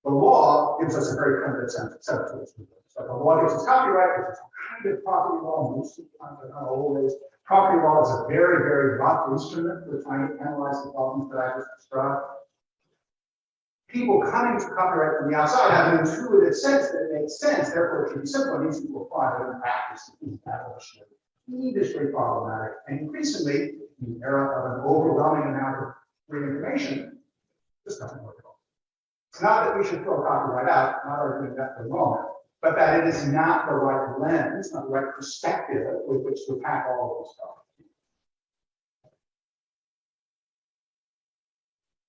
The law gives us a very primitive set of tools. So the law gives us copyright, which is a kind of property law, most of the time, but not always. Property law is a very, very rough instrument for trying to analyze the problems that I just described. People coming to copyright from the outside have an intuitive sense that it makes sense, therefore it should be simple and easy to apply, but in practice, it's needlessly problematic. And increasingly, in the era of an overwhelming amount of free information, this doesn't work at all. It's not that we should throw copyright out, not arguing that for a moment, but that it is not the right lens, not the right perspective with which to attack all of this stuff.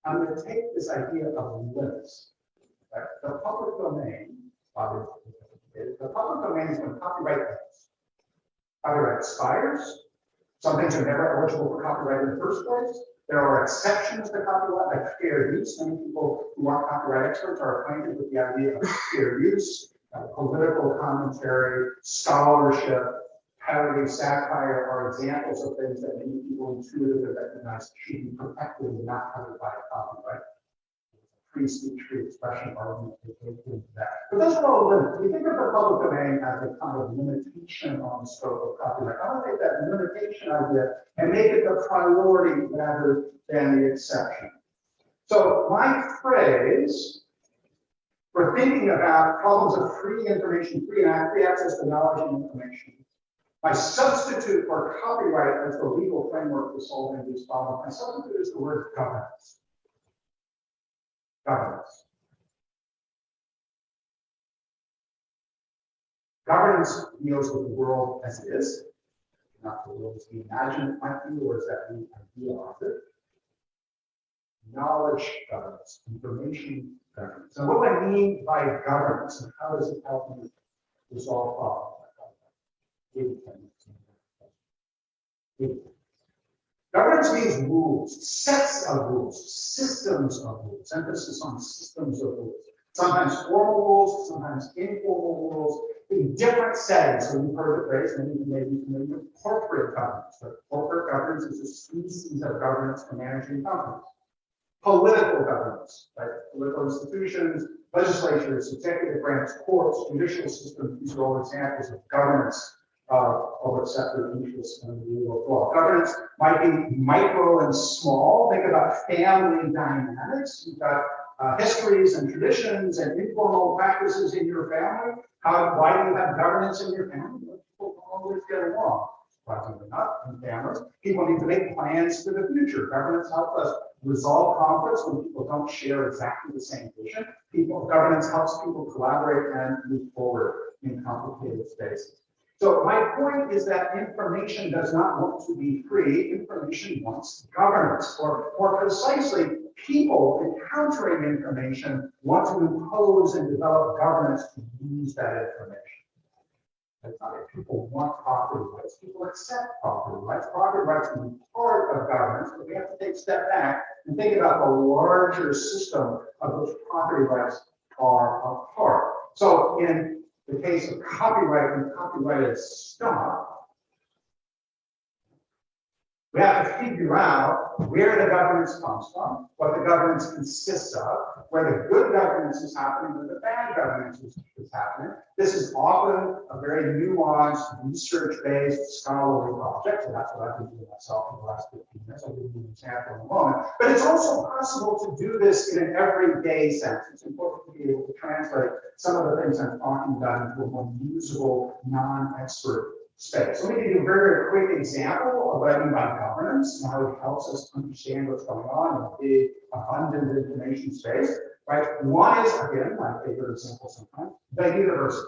I'm going to take this idea of limits. Right? The public domain, the public domain is when copyright ends. Copyright expires. Some things are never eligible for copyright in the first place. There are exceptions to copyright, like fair use. Many people who aren't copyright experts are acquainted with the idea of fair use, political commentary, scholarship, parody, satire are examples of things that many people intuitively recognize should be protected and not covered by a copyright. Free speech, free expression argument to take into that. But those are all limits. We think of the public domain as a kind of limitation on the scope of copyright. I want to take that limitation idea and make it the priority rather than the exception. So my phrase for thinking about problems of free information, free access to knowledge and information, my substitute for copyright as the legal framework for solving these problems, my substitute is the word governance. Governance. Governance deals with the world as it is, not the world as we imagine it might be, or as that we idealize it. Knowledge governance, information governance. And what do I mean by governance, and how does it help me resolve problems? Governance means rules, sets of rules, systems of rules, emphasis on systems of rules. Sometimes formal rules, sometimes informal rules, in different settings. So you've heard the phrase, maybe corporate governance. But corporate governance is a species of governance for managing companies. Political governance, right? Political institutions, legislatures, executive branch, courts, judicial systems, these are all examples of governance of public sector interests and the rule of law. Governance might be micro and small. Think about family dynamics. You've got histories and traditions and informal practices in your family. Why do you have governance in your family? Well, people don't always get along. Surprisingly enough, in families, people need to make plans for the future. Governance helps us resolve conflicts when people don't share exactly the same vision. Governance helps people collaborate and move forward in complicated spaces. So my point is that information does not want to be free. Information wants governance, or more precisely, people encountering information want to impose and develop governance to use that information. It's not that people want property rights, people accept property rights. Property rights can be part of governance, but we have to take a step back and think about the larger system of which property rights are a part. So in the case of copyright and copyrighted stuff, we have to figure out where the governance comes from, what the governance consists of, where the good governance is happening, where the bad governance is happening. This is often a very nuanced, research-based, scholarly project, so that's what I've been doing myself in the last 15 minutes. I'll give you an example in a moment. But it's also possible to do this in an everyday sense. It's important to be able to translate some of the things I'm talking about into a more usable, non-expert space. Let me give you a very, very quick example of what I mean by governance and how it helps us understand what's going on in a big, abundant information space. Right? One is, again, my favorite example sometimes, the university,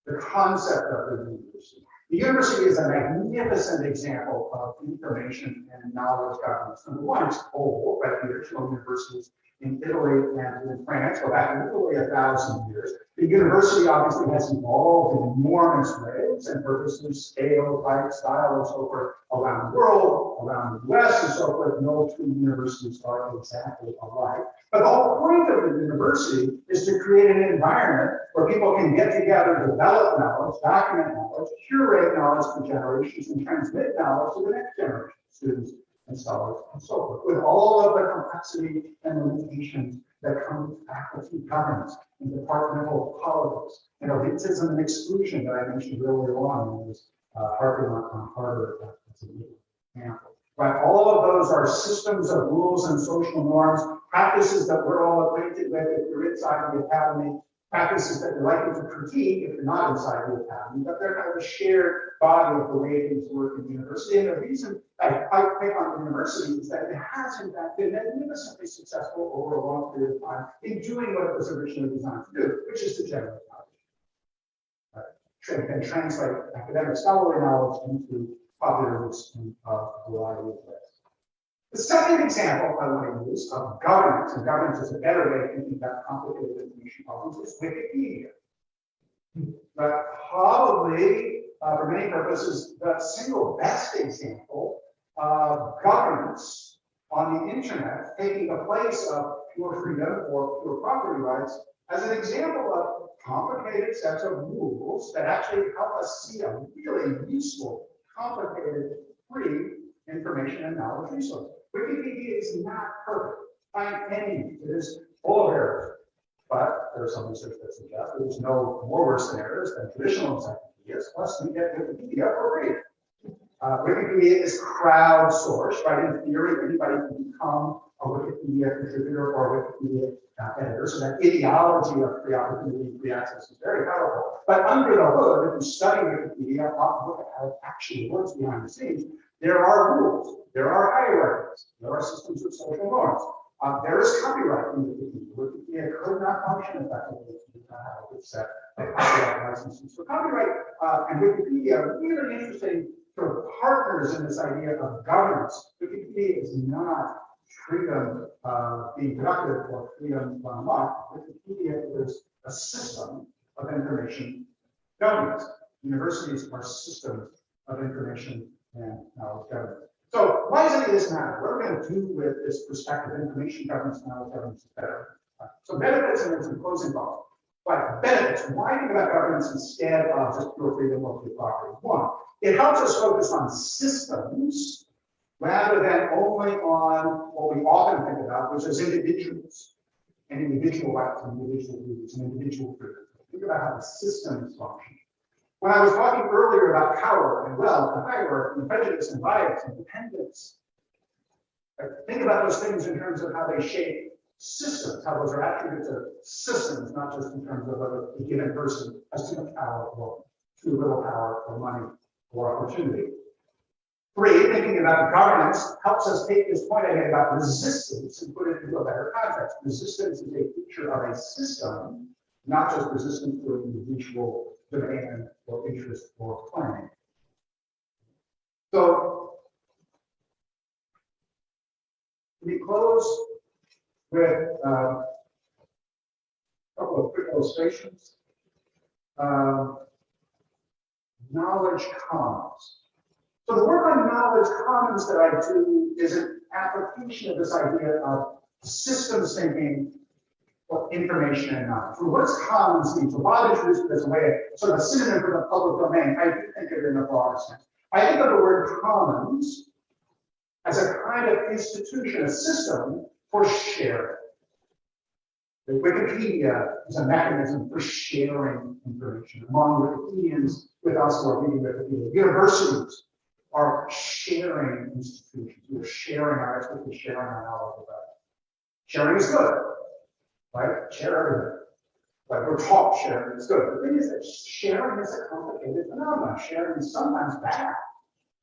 the concept of the university. The university is a magnificent example of information and knowledge governance. Number one, it's old, right? The original universities in Italy and in France go back literally 1,000 years. The university obviously has evolved in enormous ways and purposes, scale, type, style, and so forth around the world, around the US, and so forth. No two universities are exactly alike. But the whole point of the university is to create an environment where people can get together, develop knowledge, document knowledge, curate knowledge for generations, and transmit knowledge to the next generation, students and scholars, and so forth, with all of the complexity and limitations that come with faculty governance and departmental politics and elitism and exclusion that I mentioned earlier on when I was harping on Harvard as an example. But all of those are systems of rules and social norms, practices that we're all acquainted with if you're inside the academy, practices that you're likely to critique if you're not inside the academy, but they're kind of a shared body of the way things work in the university. And the reason I pick on the university is that it has, in fact, been magnificently successful over a long period of time in doing what it was originally designed to do, which is to generate knowledge. And translate academic scholarly knowledge into popular use in a variety of ways. The second example I want to use of governance, and governance is a better way of thinking about complicated information problems, is Wikipedia. But probably, for many purposes, the single best example of governance on the internet taking the place of pure freedom or pure property rights as an example of complicated sets of rules that actually help us see a really useful, complicated, free information and knowledge resource. Wikipedia is not perfect by any means. It is full of errors, but there's some research that suggests there's no more worse than errors than traditional encyclopedias. Plus, we get Wikipedia for free. Wikipedia is crowdsourced, right? In theory, anybody can become a Wikipedia contributor or Wikipedia editor. So that ideology of free opportunity, free access is very powerful. But under the hood, if you study Wikipedia, look at how it actually works behind the scenes, there are rules, there are hierarchies, there are systems of social norms. There is copyright in Wikipedia. Wikipedia could not function effectively if you did not have a good set of copyright licenses. So copyright and Wikipedia are really interesting sort of partners in this idea of governance. Wikipedia is not freedom being productive or freedom run amok. Wikipedia is a system of information governance. Universities are systems of information and knowledge governance. So why does any of this matter? What are we going to do with this perspective? Information governance, knowledge governance is better. So benefits and some closing thoughts. But benefits, why think about governance instead of just pure freedom or pure property? One, it helps us focus on systems rather than only on what we often think about, which is individuals and individual rights and individual views and individual freedoms. Think about how the systems function. When I was talking earlier about power and wealth and hierarchy and prejudice and bias and dependence, think about those things in terms of how they shape systems, how those are attributes of systems, not just in terms of a given person has too much power or too little power or money or opportunity. Three, thinking about governance helps us take this point I made about resistance and put it into a better context. Resistance is a feature of a system, not just resistance to an individual demand or interest or claim. So we close with a couple of quick illustrations. knowledge commons. So the work on knowledge commons that I do is an application of this idea of systems thinking for information and knowledge. So what does commons mean? So Bob introduced it as a way, sort of a synonym for the public domain. I do think of it in a broader sense. I think of the word commons as a kind of institution, a system for sharing. The Wikipedia is a mechanism for sharing information among Wikipedians with us who are reading Wikipedia. Universities are sharing institutions. We're sharing our expertise, sharing our knowledge about it. Sharing is good, right? Share everything. But we're taught sharing is good. The thing is that sharing is a complicated phenomenon. Sharing is sometimes bad.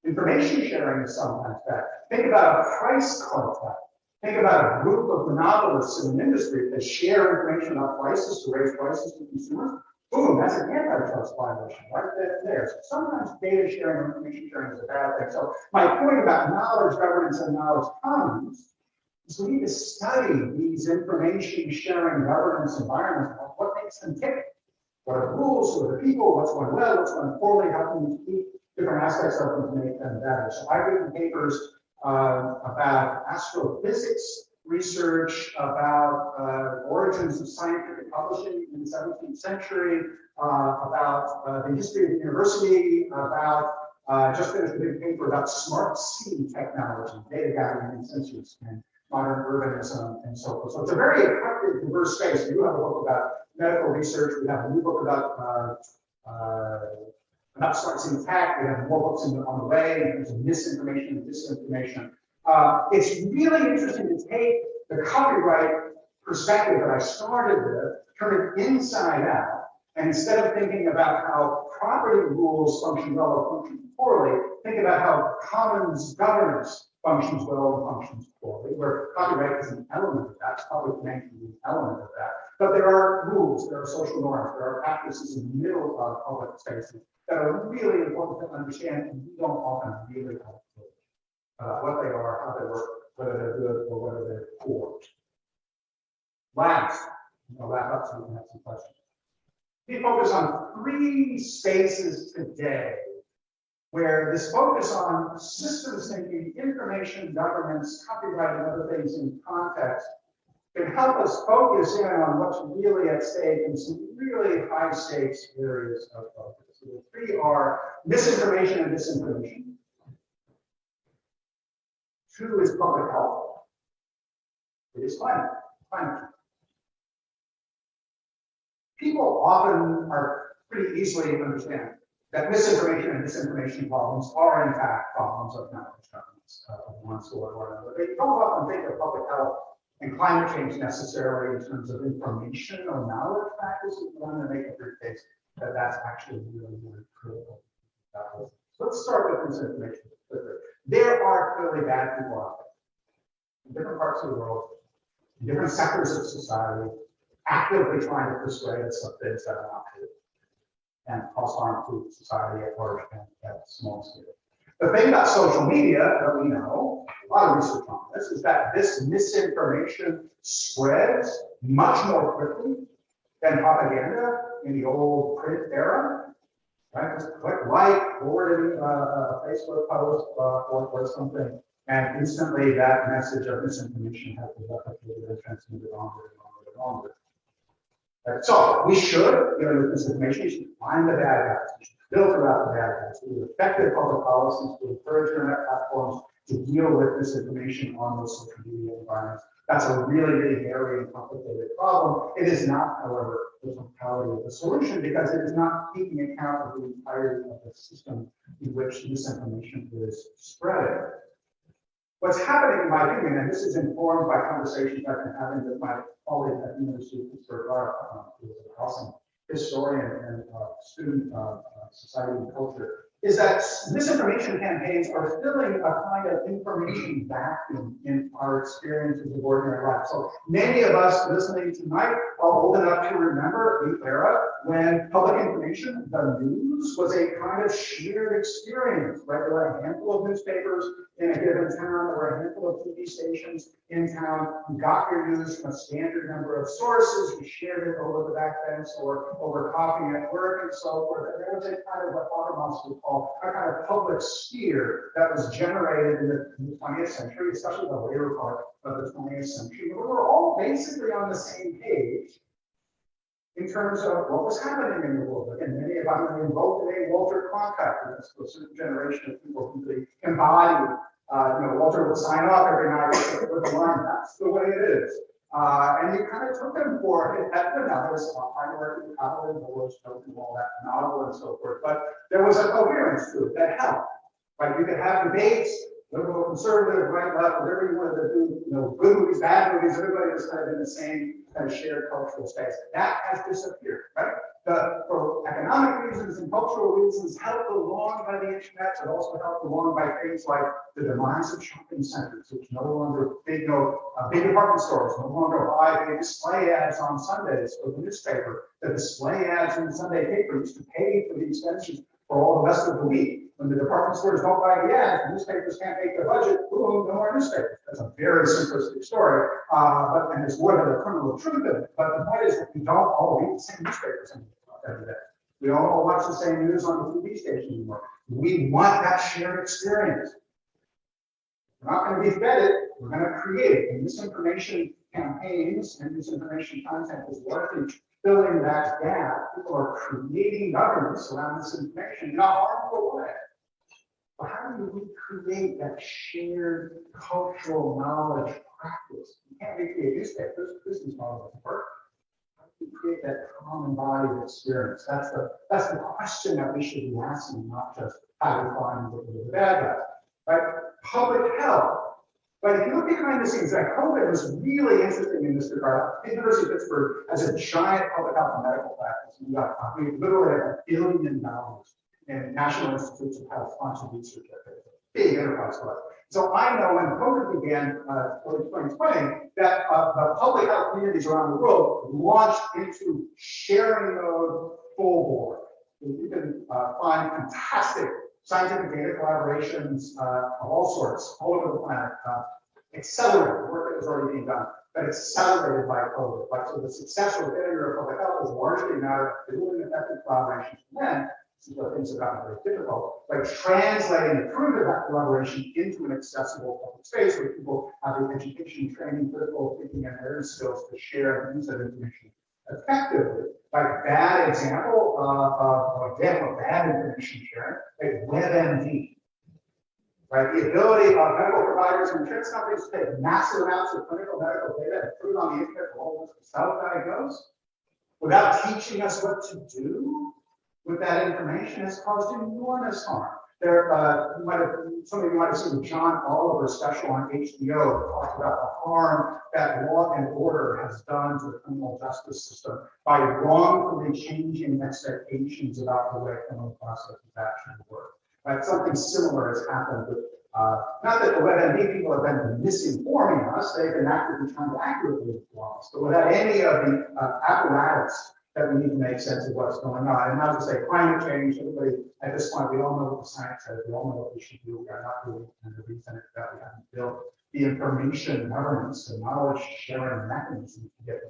Information sharing is sometimes bad. Think about a price cartel. Think about a group of monopolists in an industry that share information about prices to raise prices to consumers. Boom, that's an antitrust violation right there. So sometimes data sharing or information sharing is a bad thing. So my point about knowledge governance and knowledge commons is we need to study these information sharing governance environments. What makes them tick? What are the rules? Who are the people? What's going well? What's going poorly? How can we keep different aspects of them to make them better? So I've written papers about astrophysics research, about origins of scientific publishing in the 17th century, about the history of the university, about just finished a big paper about smart city technology, data gathering and sensors, and modern urbanism, and so forth. So it's a very eclectic, diverse space. We do have a book about medical research. We have a new book about smart city tech. We have more books on the way in terms of misinformation and disinformation. It's really interesting to take the copyright perspective that I started with, turn it inside out, and instead of thinking about how property rules function well or function poorly, think about how commons governance functions well and functions poorly, where copyright is an element of that, public domain can be an element of that. But there are rules, there are social norms, there are practices in the middle of public spaces that are really important to understand, and we don't often really have what they are, how they work, whether they're good or whether they're poor. Last, I'll wrap up so we can have some questions. We focus on 3 spaces today where this focus on systems thinking, information governance, copyright, and other things in context can help us focus in on what's really at stake in some really high stakes areas of focus. So the 3 are misinformation and disinformation. 2 is public health. It is climate change. People often are pretty easily understand that misinformation and disinformation problems are in fact problems of knowledge governance of one sort or another. They don't often think of public health and climate change necessarily in terms of information or knowledge practices, but I'm going to make a good case that that's actually really, really critical. So let's start with misinformation. There are clearly bad people out there in different parts of the world, in different sectors of society, actively trying to persuade us of things that are not true and cause harm to society at large and at small scale. The thing about social media that we know, a lot of research on this, is that this misinformation spreads much more quickly than propaganda in the old print era. Right? Just click like, forward a Facebook post or something, and instantly that message of misinformation has been replicated and transmitted onward and onward and onward. Right? So we should, with misinformation, you should find the bad guys. You should filter out the bad guys. We have effective public policies to encourage internet platforms to deal with misinformation on those social media environments. That's a really, really hairy and complicated problem. It is not, however, the totality of the solution because it is not taking account of the entirety of the system in which misinformation is spread. What's happening, in my opinion, and this is informed by conversations I've been having with my colleague at the University of Pittsburgh, who is an awesome historian and student of society and culture, is that misinformation campaigns are filling a kind of information vacuum in our experiences of ordinary life. So many of us listening tonight are old enough to remember the era when public information, the news, was a kind of shared experience, right? There were a handful of newspapers in a given town, there were a handful of TV stations in town. You got your news from a standard number of sources, you shared it over the back fence or over coffee at work and so forth. And there was a kind of what Autonomous would call a kind of public sphere that was generated in the 20th century, especially the later part of the 20th century. We were all basically on the same page in terms of what was happening in the world. And many of them invoked the name Walter Cronkite. That's a certain generation of people who could embody. Walter would sign off every night with the line, that's the way it is. And you kind of took them for it. That was hierarchy, power, and all that novel and so forth. But there was a coherence to it that helped. Right? You could have debates, liberal, conservative, right, left, whatever you wanted to do, good movies, bad movies, everybody was kind of in the same kind of shared cultural space. That has disappeared, right? For economic reasons and cultural reasons, helped along by the internet, but also helped along by things like the demise of shopping centers, which no longer, big department stores no longer buy big display ads on Sundays for the newspaper. The display ads in the Sunday paper used to pay for the expenses for all the rest of the week. When the department stores don't buy the ads, the newspapers can't make their budget, boom, no more newspapers. That's a very simplistic story, and there's more than a criminal truth in it. But the point is that we don't all read the same newspapers every day. We don't all watch the same news on the TV station anymore. We want that shared experience. We're not going to be fed it, we're going to create it. And misinformation campaigns and misinformation content is largely filling that gap. People are creating governance around this information in a harmful way. But how do you recreate that shared cultural knowledge practice? You can't recreate newspapers. Business model doesn't work. How do you create that common body experience? That's the question that we should be asking, not just how to find the bad guys. Right? Public health. But if you look behind the scenes, like COVID was really interesting in this regard. The University of Pittsburgh has a giant public health and medical practice. We literally have $1 billion in National Institutes of Health sponsored research. Big enterprise for us. So I know when COVID began, early 2020, that the public health communities around the world launched into sharing mode full board. You can find fantastic scientific data collaborations of all sorts, all over the planet, accelerated work that was already being done, but accelerated by COVID. Like, so the success or failure of public health is largely a matter of building effective collaborations. And then, this is where things have gotten very difficult, like translating the fruit of that collaboration into an accessible public space where people have the education, training, critical thinking, and narrative skills to share and use that information effectively. Like bad example of bad information sharing, like WebMD. Right, the ability of medical providers and insurance companies to take massive amounts of clinical medical data and put it on the internet for all of us to self-diagnose without teaching us what to do with that information has caused enormous harm. Some of you might have seen John Oliver's special on HBO talk about the harm that law and order has done to the criminal justice system by wrongfully changing expectations about the way criminal processes actually work. Right? Something similar has happened with, not that the WebMD people have been misinforming us, they've been actively trying to accurately inform us, but without any of the apparatus that we need to make sense of what's going on. And not to say climate change, everybody at this point, we all know what the science says, we all know what we should do, we are not doing it, and the reason is that we haven't built the information governance and knowledge sharing mechanisms to get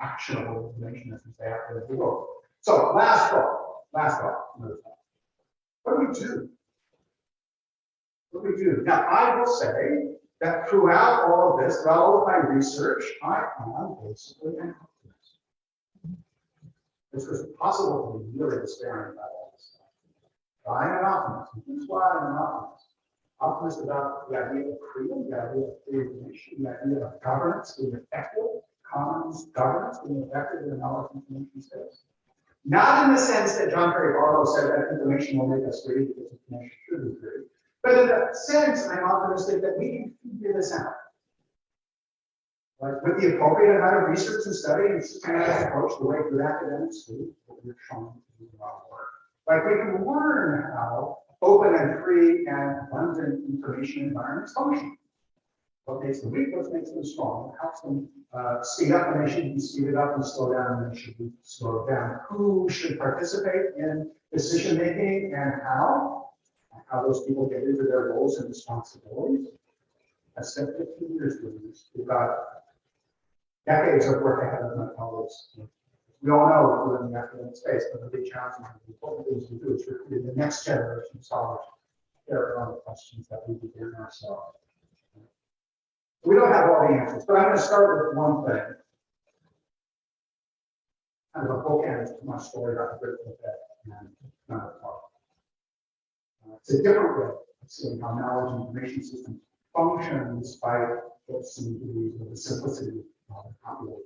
actionable information as we say out there in the world. So last thought. What do we do? What do we do? Now, I will say that throughout all of this, throughout all of my research, I am basically an optimist. This was possible to be really despairing about all this stuff. But I am an optimist. And here's why I'm an optimist. Optimist about the idea of freedom, the idea of free information, the idea of governance being effective, commons governance being effective in the knowledge information space. Not in the sense that John Perry Barlow said that information will make us free because information should be free, but in that sense, I'm optimistic that we can figure this out. Like with the appropriate amount of research and study and systematic approach, the way good academics do, what we're trying to do in our work. Like we can learn how open and free and abundant information environments function. What makes them weak, what makes them strong, what helps them speed up when they should be speeded up and slow down when they should be slowed down. Who should participate in decision making and how those people get into their roles and responsibilities. I spent 15 years doing this. We've got decades of work ahead of my colleagues. We all know we're in the academic space, but the big challenge and the important things to do is recruit the next generation of scholars. There are the questions that we begin ourselves. We don't have all the answers, but I'm going to start with one thing. Kind of a bookend to my story about the Great Dead and another talk. It's a different way of seeing how knowledge and information systems function despite what seems to be the simplicity of the population.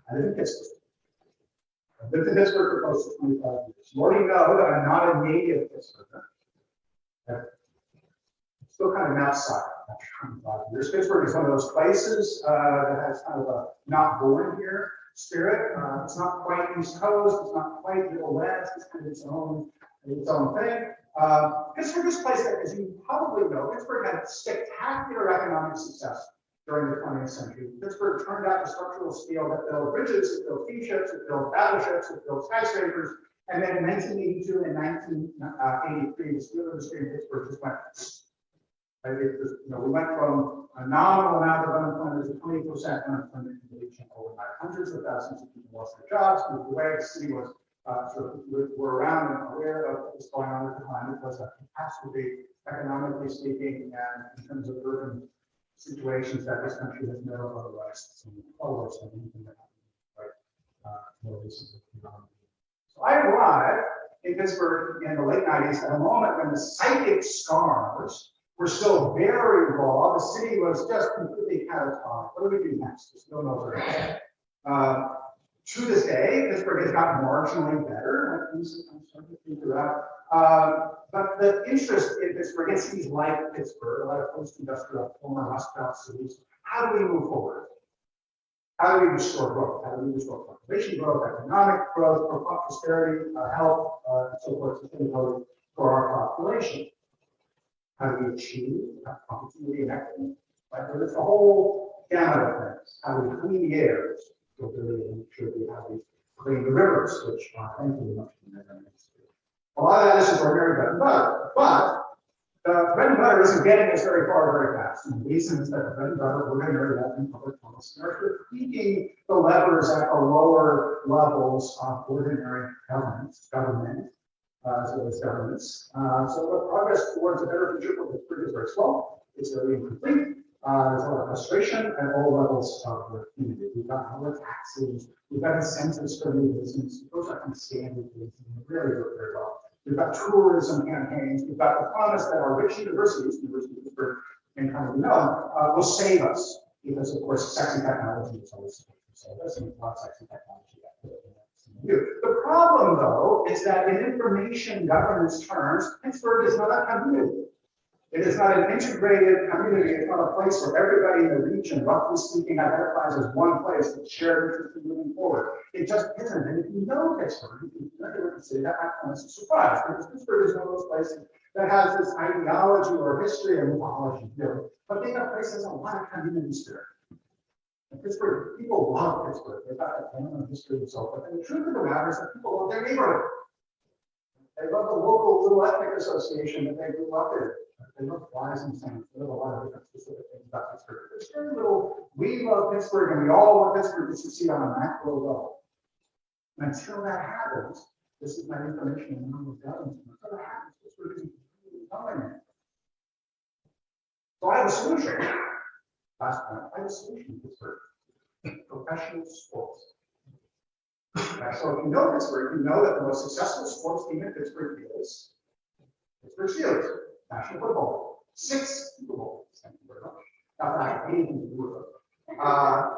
I live in Pittsburgh. I've lived in Pittsburgh for close to 25 years. You already know that I'm not a native Pittsburgher. I'm still kind of an outsider after 25 years. Pittsburgh is one of those places that has kind of a not born here spirit. It's not quite East Coast. It's not quite Middle West. It's kind of its own thing. Pittsburgh is a place that, as you probably know, Pittsburgh had spectacular economic success during the 20th century. Pittsburgh turned out the structural steel that built bridges, it built steamships, it built battleships, it built skyscrapers, and then in 1982 and 1983, the steel industry in Pittsburgh just went. We went from a nominal amount of unemployment to 20% unemployment in the region overnight. Hundreds of thousands of people lost their jobs, moved away. The city was were around and aware of what was going on at the time. It was a catastrophe, economically speaking, and in terms of urban situations that this country has never otherwise seen. Or worse than anything that happened more recently. So I arrived in Pittsburgh in the late 90s at a moment when the psychic scars were still very raw. The city was just completely catatonic. What do we do next? There's no know. To this day, Pittsburgh has gotten marginally better. I'm starting to figure out. But the interest in Pittsburgh, in cities like Pittsburgh, a lot of post-industrial former Rust Belt cities, how do we move forward? How do we restore growth? How do we restore population growth, economic growth, prosperity, health, and so forth, sustainability for our population? How do we achieve opportunity and equity? Right? So there's a whole gamut of things. How do we clean the air? So really make sure we have we clean the rivers, which are thankfully much more than a lot of that is ordinary bread and butter, but the bread and butter isn't getting us very far very fast. And the reason is that the bread and butter ordinary that in public policy are tweaking the levers at the lower levels of ordinary government, as well as governments. So the progress towards a better future for Pittsburgh is very slow. It's very incomplete. There's a lot of frustration at all levels of the community. We've got lower taxes. We've got incentives for new business. Those are kind of standard things. Really work very well. We've got tourism campaigns. We've got the promise that our rich universities, University of Pittsburgh and kind of will save us because, of course, sexy technology is always so it doesn't a lot of sexy technology. The problem, though, is that in information governance terms, Pittsburgh is not a community. It is not an integrated community. It's not a place where everybody in the region, roughly speaking, identifies as one place with shared interest in moving forward. It just isn't. And if you know Pittsburgh, if you know the city, that might come as a surprise, because Pittsburgh is one of those places that has this ideology or history or mythology, really. But being a place that has a lot of community spirit. And Pittsburgh, people love Pittsburgh. They've got that family history and so forth. And the truth of the matter is that people love their neighborhood. They love the local little ethnic association that they grew up in. They love flies and things. They love a lot of different specific things about Pittsburgh. It's very little. We love Pittsburgh, and we all want Pittsburgh to succeed on a macro level. And until that happens, this is my information and number of governments. Until that happens, Pittsburgh isn't really going. So I have a solution. Last point, I have a solution in Pittsburgh. Professional sports. So if you know Pittsburgh, you know that the most successful sports team in Pittsburgh is Pittsburgh Steelers, National Football, 6 Super Bowls. Thank you very much. Not that I have anything to do with it.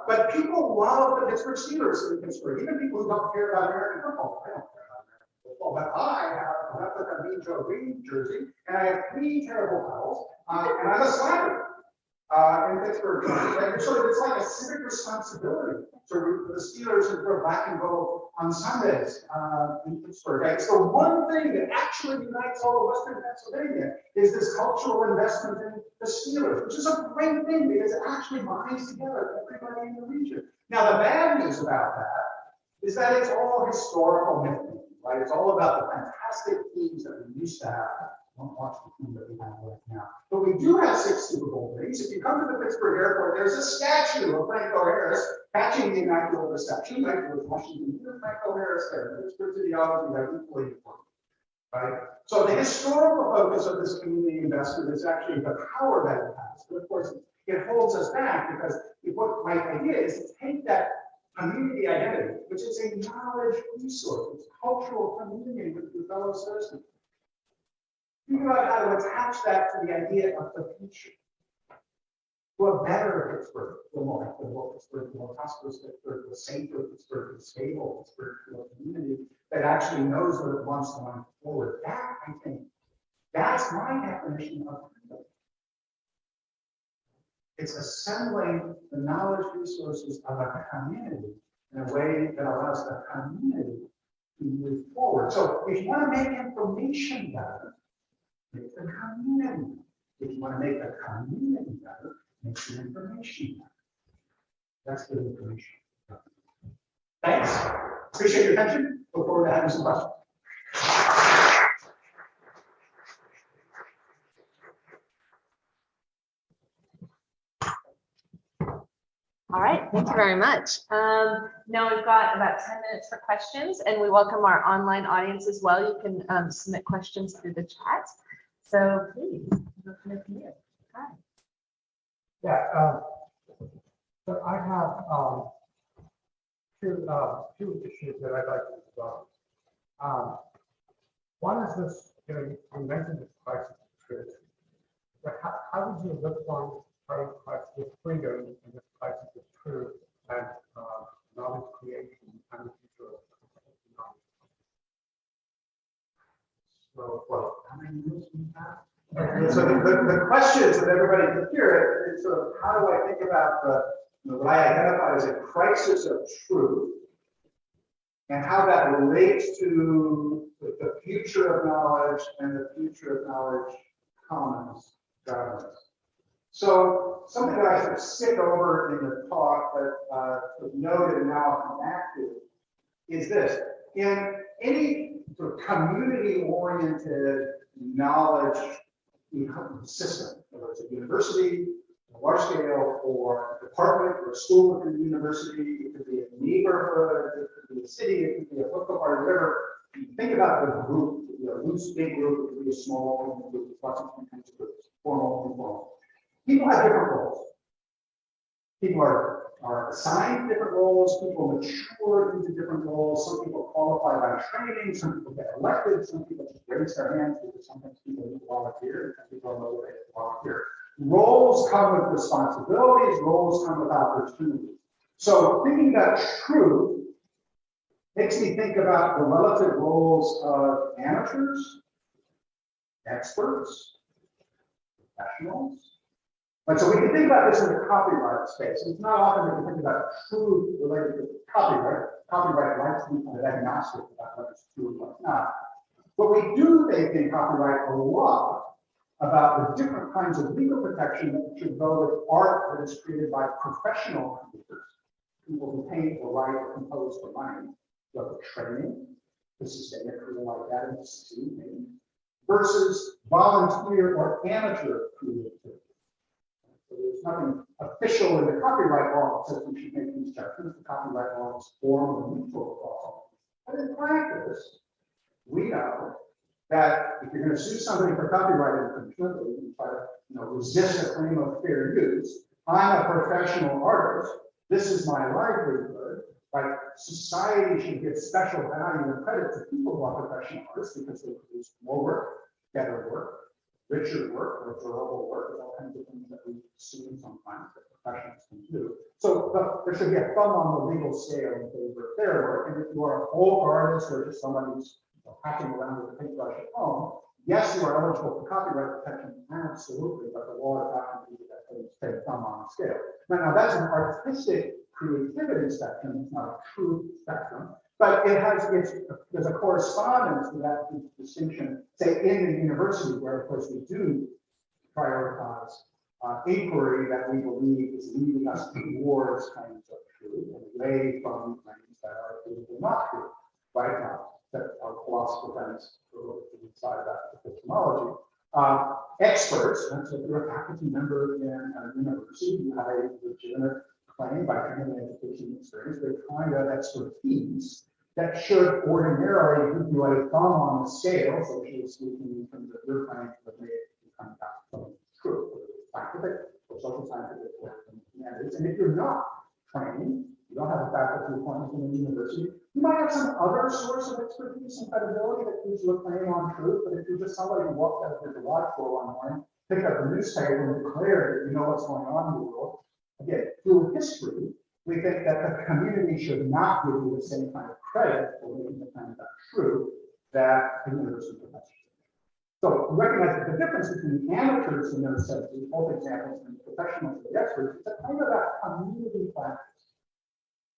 But people love the Pittsburgh Steelers in Pittsburgh. Even people who don't care about American football. I don't care about American football, but I have a replica Mean Joe Green jersey, and I have 3 terrible pals, and I'm a Slacker. In Pittsburgh, so it's like a civic responsibility to root for the Steelers and for black and gold on Sundays in Pittsburgh. Right? So one thing that actually unites all of Western Pennsylvania is this cultural investment in the Steelers, which is a great thing because it actually binds together everybody in the region. Now, the bad news about that is that it's all historical myth, right? It's all about the fantastic teams that we used to have. Don't watch the team that we have right now. But we do have 6 Super Bowl rings. If you come to the Pittsburgh airport, there's a statue of Franco Harris catching the immaculate reception. Right? There was Washington, Franco Harris there. Pittsburgh to the odds, we have equally important. Right? So the historical focus of this community investment is actually the power that it has. But of course, it holds us back because what my idea is to take that community identity, which is a knowledge resource, it's cultural communion with your fellow citizens. Think about how to attach that to the idea of the future. To a better Pittsburgh, to a more equitable Pittsburgh, to a more prosperous Pittsburgh, to a safer Pittsburgh, to a stable Pittsburgh, to a community that actually knows what it wants going forward. That, I think, that's my definition of freedom. It's assembling the knowledge resources of a community in a way that allows the community to move forward. So if you want to make information better, make the community. If you want to make the community better, make the information better. That's good information. Thanks. Appreciate your attention. Look forward to having some questions. All right, thank you very much. Now we've got about 10 minutes for questions, and we welcome our online audience as well. You can submit questions through the chat. So please, we'll hear from you. Hi. Yeah, so I have two issues that I'd like to discuss. One is this, you mentioned this crisis of truth. But how would you look on current crisis of freedom and this crisis of truth and knowledge creation and the future of knowledge? So, well, how many minutes do you have? So the questions that everybody can hear is sort of how do I think about what I identify as a crisis of truth and how that relates to the future of knowledge and the future of knowledge commons governance. So something that I sort of stick over in the talk that was noted and now I'll come back to is this. In any sort of community-oriented knowledge system, whether it's a university, a large scale, or a department or a school within the university, it could be a neighborhood, it could be a city, it could be a football party, whatever. You think about the group, a loose big group, it could be a small group, lots of different kinds of groups, formal, informal. People have different roles. People are assigned different roles, people mature into different roles, some people qualify by training, some people get elected, some people just raise their hands because sometimes people need to volunteer, and people are motivated to volunteer. Roles come with responsibilities, roles come with opportunities. So thinking about truth makes me think about the relative roles of amateurs, experts, professionals. And so we can think about this in the copyright space. It's not often that we think about truth related to copyright. Copyright rights to be kind of agnostic about what's true and what's not. But we do think in copyright a lot about the different kinds of legal protection that should go with art that is created by professional creators, people who paint or write or compose for money, who have the training to sustain a career like that and to succeed maybe, versus volunteer or amateur creativity. So there's nothing official in the copyright law that says we should make these judgments. The copyright law is formal and neutral across. But in practice, we know that if you're going to sue somebody for copyright infringement, or you try to resist a claim of fair use, I'm a professional artist. This is my livelihood. Like society should give special value and credit to people who are professional artists because they produce more work, better work, richer work, or durable work. There's all kinds of things that we see sometimes that professionals can do. So there should be a thumb on the legal scale in favor of their work. And if you are a folk artist or just somebody who's hacking around with a paintbrush at home, yes, you are eligible for copyright protection, absolutely, but the law is not going to give you that thumb on the scale. Now that's an artistic creativity spectrum. It's not a true spectrum, but it has there's a correspondence to that distinction, say in the university, where of course we do prioritize inquiry that we believe is leading us towards kinds of truth and away from things that are provably not true, right now, that our philosopher friends inside of that epistemology. Experts, and so if you're a faculty member in a university, you have a legitimate claim by training and education experience, they find out expertise that should ordinarily give you a thumb on the scale, socially speaking, in terms of your claim to have made it become something true, whether it's scientific or social scientific or humanities. And if you're not trained, you don't have a faculty appointment in the university, you might have some other source of expertise and credibility that gives you a claim on truth, but if you're just somebody who walked out of your garage door one morning, picked up the newspaper and declared that you know what's going on in the world, again, through history, we think that the community should not give you the same kind of credit for making the kind of truth that a university professor. So we recognize that the difference between amateurs in those senses, both examples, and professionals and the experts, is a kind of a community practice.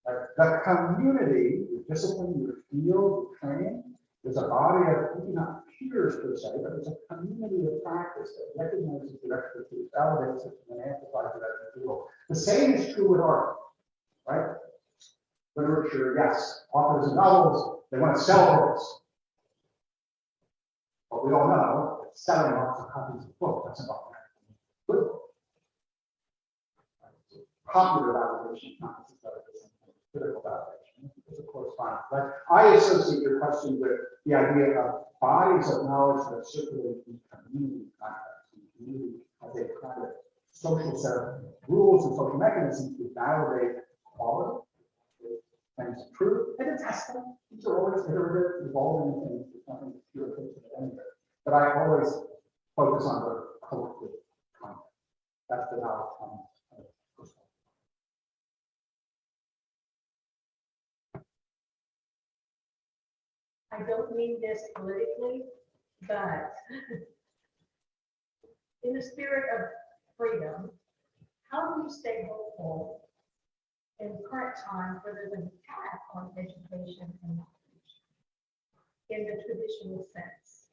Right? The community, your discipline, your field, your training, there's a body of maybe not peers per se, but there's a community of practice that recognizes your expertise, validates it, and amplifies it as a tool. The same is true with art, right? Literature, yes, authors of novels, they want to sell books. But we all know that selling lots of copies of books doesn't automatically mean good book. Popular validation, not necessarily the same thing. Critical validation. There's a correspondence. Right? I associate your question with the idea of bodies of knowledge that circulate in community context. The community has a kind of social set of rules and social mechanisms to validate quality, claims of truth, and to test them. These are always iterative, evolving things. There's nothing pure fixed anywhere. But I always focus on the collective context. That's the knowledge context. I don't mean this politically, but in the spirit of freedom, how do you stay hopeful in current times where there's an attack on education and knowledge in the traditional sense?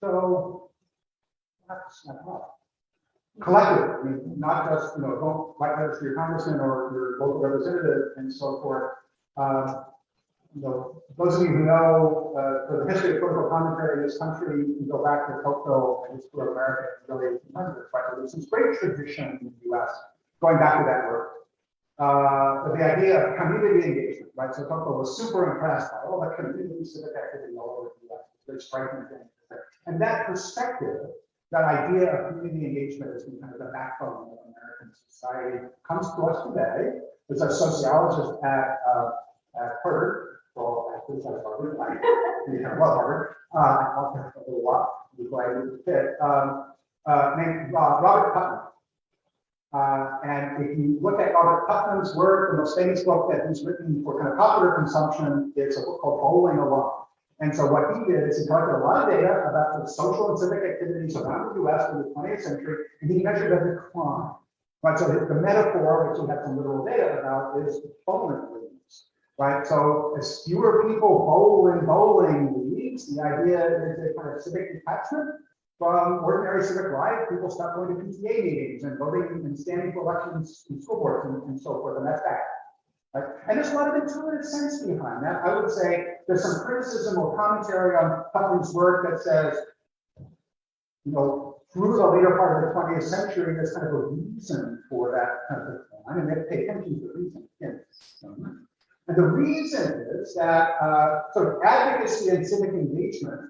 So that's collective. I mean, not just don't write letters to your congressman or your local representative and so forth. Those of you who know for the history of political commentary in this country, you can go back to Tocqueville and Explore America in the early 1800s, right? There's this great tradition in the US going back to that work. The idea of community engagement, right? So Tocqueville was super impressed by all the community civic activity all over the US. It's very striking thing. And that perspective, that idea of community engagement as being kind of the backbone of American society comes to us today. There's a sociologist at Harvard. Well, I think that's Harvard. I love Harvard. I'll talk a little while before I move to Pitt. Named Robert Putnam. And if you look at Robert Putnam's work, the most famous book that he's written for kind of popular consumption, it's a book called Bowling Alone. And so what he did is he collected a lot of data about the social and civic activities around the US in the 20th century, and he measured a decline. Right, so the metaphor, which we have some literal data about, is bowling leagues. Right, so as fewer people bowl in bowling leagues, the idea is a kind of civic detachment from ordinary civic life. People stop going to PTA meetings and voting and standing for elections in school boards and so forth, and that's bad. Right? And there's a lot of intuitive sense behind that. I would say there's some criticism or commentary on Putnam's work that says, through the later part of the 20th century, there's kind of a reason for that kind of decline, and they have to pay attention to the reason. And the reason is that sort of advocacy and civic engagement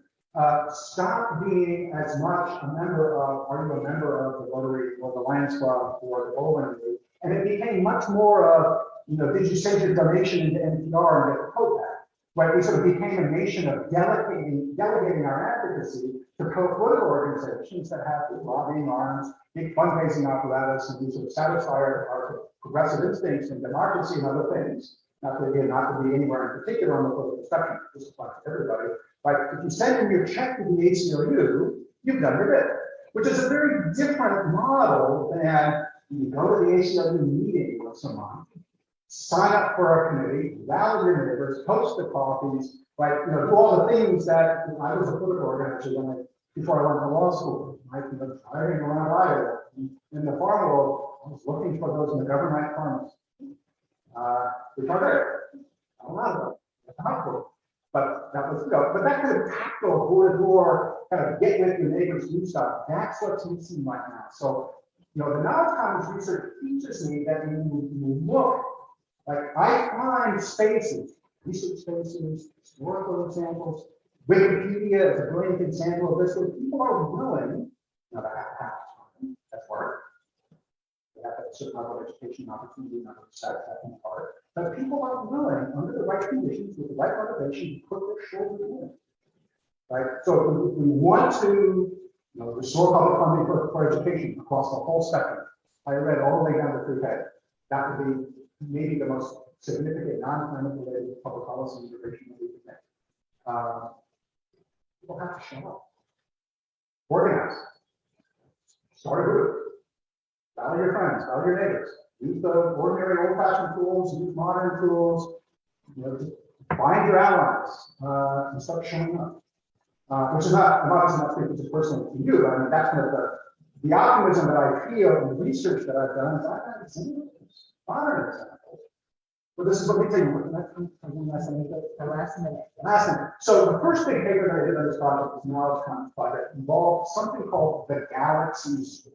stopped being as much a member of, are you a member of the Rotary or the Lions Club or the Bowling League? And it became much more of, did you send your donation into NPR and get a vote back? Right? We sort of became a nation of delegating our advocacy to political organizations that have big lobbying arms, big fundraising apparatus, and we sort of satisfy our progressive instincts in democracy and other things. Not to be anywhere in particular on the political spectrum, this applies to everybody. But if you send in your check to the ACLU, you've done your bit, which is a very different model than You go to the ACLU meeting with someone, sign up for a committee, rally your neighbors, host the coffees, like, you know, do all the things that I was a political organizer before I went to law school. I was driving around Iowa. In the farm world, I was looking for those in the government farms. Which are there. A lot of them. It's helpful. But that was, you know, but that kind of tactile door-to-door, kind of get with your neighbors, do stuff, that's what's missing right now. So, you know, the knowledge commons research teaches me that when you look, like I find spaces, research spaces, historical examples, Wikipedia is a brilliant example of this, where people are willing, now they have to have time, that's work. They have to have a certain level of education, opportunity, number of sex, that kind of part. But people are willing, under the right conditions, with the right motivation, to put their shoulder in. Right? So if we want to, you know, restore public funding for education across the whole spectrum, higher ed all the way down to pre-K, that would be maybe the most significant non-climate related public policy innovation that we could make. People have to show up. Organize. Start a group. Rally your friends, rally your neighbors. Use the ordinary old-fashioned tools, use modern tools. You know, just find your allies and start showing up. Which is not, I'm obviously not speaking just personally to you. I mean, that's kind of the optimism that I feel in the research that I've done is I've had examples, modern examples. But this is what we take. Last minute. Last minute. So the first big paper that I did on this project, this knowledge commons project, involved something called the Galaxy Zoo.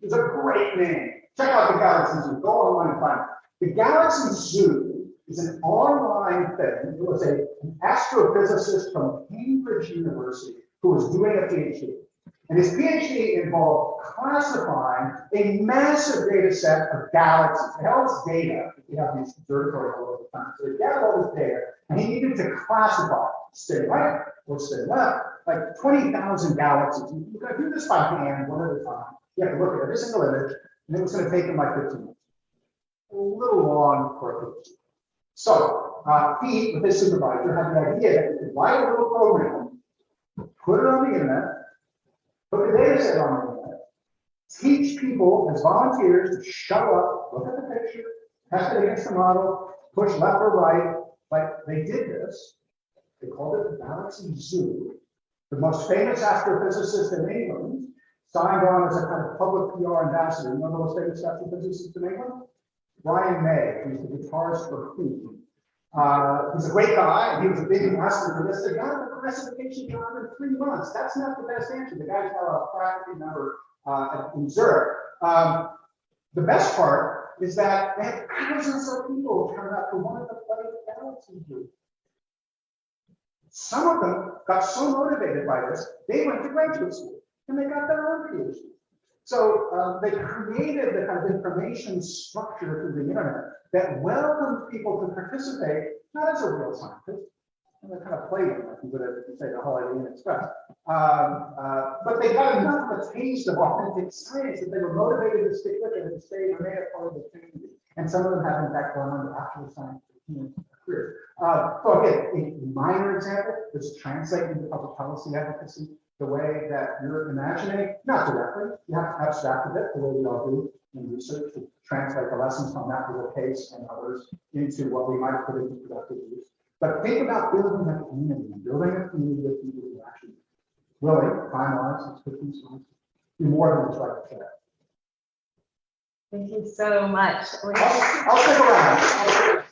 It's a great name. Check out the Galaxy Zoo. Go online and find it. The Galaxy Zoo is an online thing. It was an astrophysicist from Cambridge University who was doing a PhD. And his PhD involved classifying a massive data set of galaxies. It had all this data. We have these observatories all over the planet. So he gathered all this data, and he needed to classify, stay right or stay left, like 20,000 galaxies. You're going to do this by hand, one at a time. You have to look at every single image, and it was going to take him like 15 minutes. A little long for a PhD. So he, with his supervisor, had the idea that he could write a little program, put it on the internet, put the data set on the internet, teach people as volunteers to show up, look at the picture, test it against the model, push left or right. Like they did this. They called it the Galaxy Zoo. The most famous astrophysicist in England signed on as a kind of public PR ambassador. You know the most famous astrophysicist in England? Brian May, who's the guitarist for Who. He's a great guy. He was a big investor for this. They got the classification job in 3 months. That's not the best answer. The guy's got a faculty member in Zurich. The best part is that they had thousands of people turn up who wanted to play the Galaxy Zoo. Some of them got so motivated by this, they went to graduate school and they got their own PhD. So they created the kind of information structure through the internet that welcomed people to participate, not as a real scientist, and they kind of played them, like you would have, say, the Holiday Inn Express. But they got enough of a taste of authentic science that they were motivated to stick with it and to stay and remain a part of the community. And some of them have, in fact, gone on to actual science careers. So again, a minor example, this translates into public policy advocacy. The way that you're imagining, not directly, you have to abstract a bit, the way we all do in research, to translate the lessons from that little case and others into what we might put into productive use. But think about building a community, and building a community of people who are actually willing, time-wise, expertise, do more than what's right to say. Thank you so much. I'll stick around.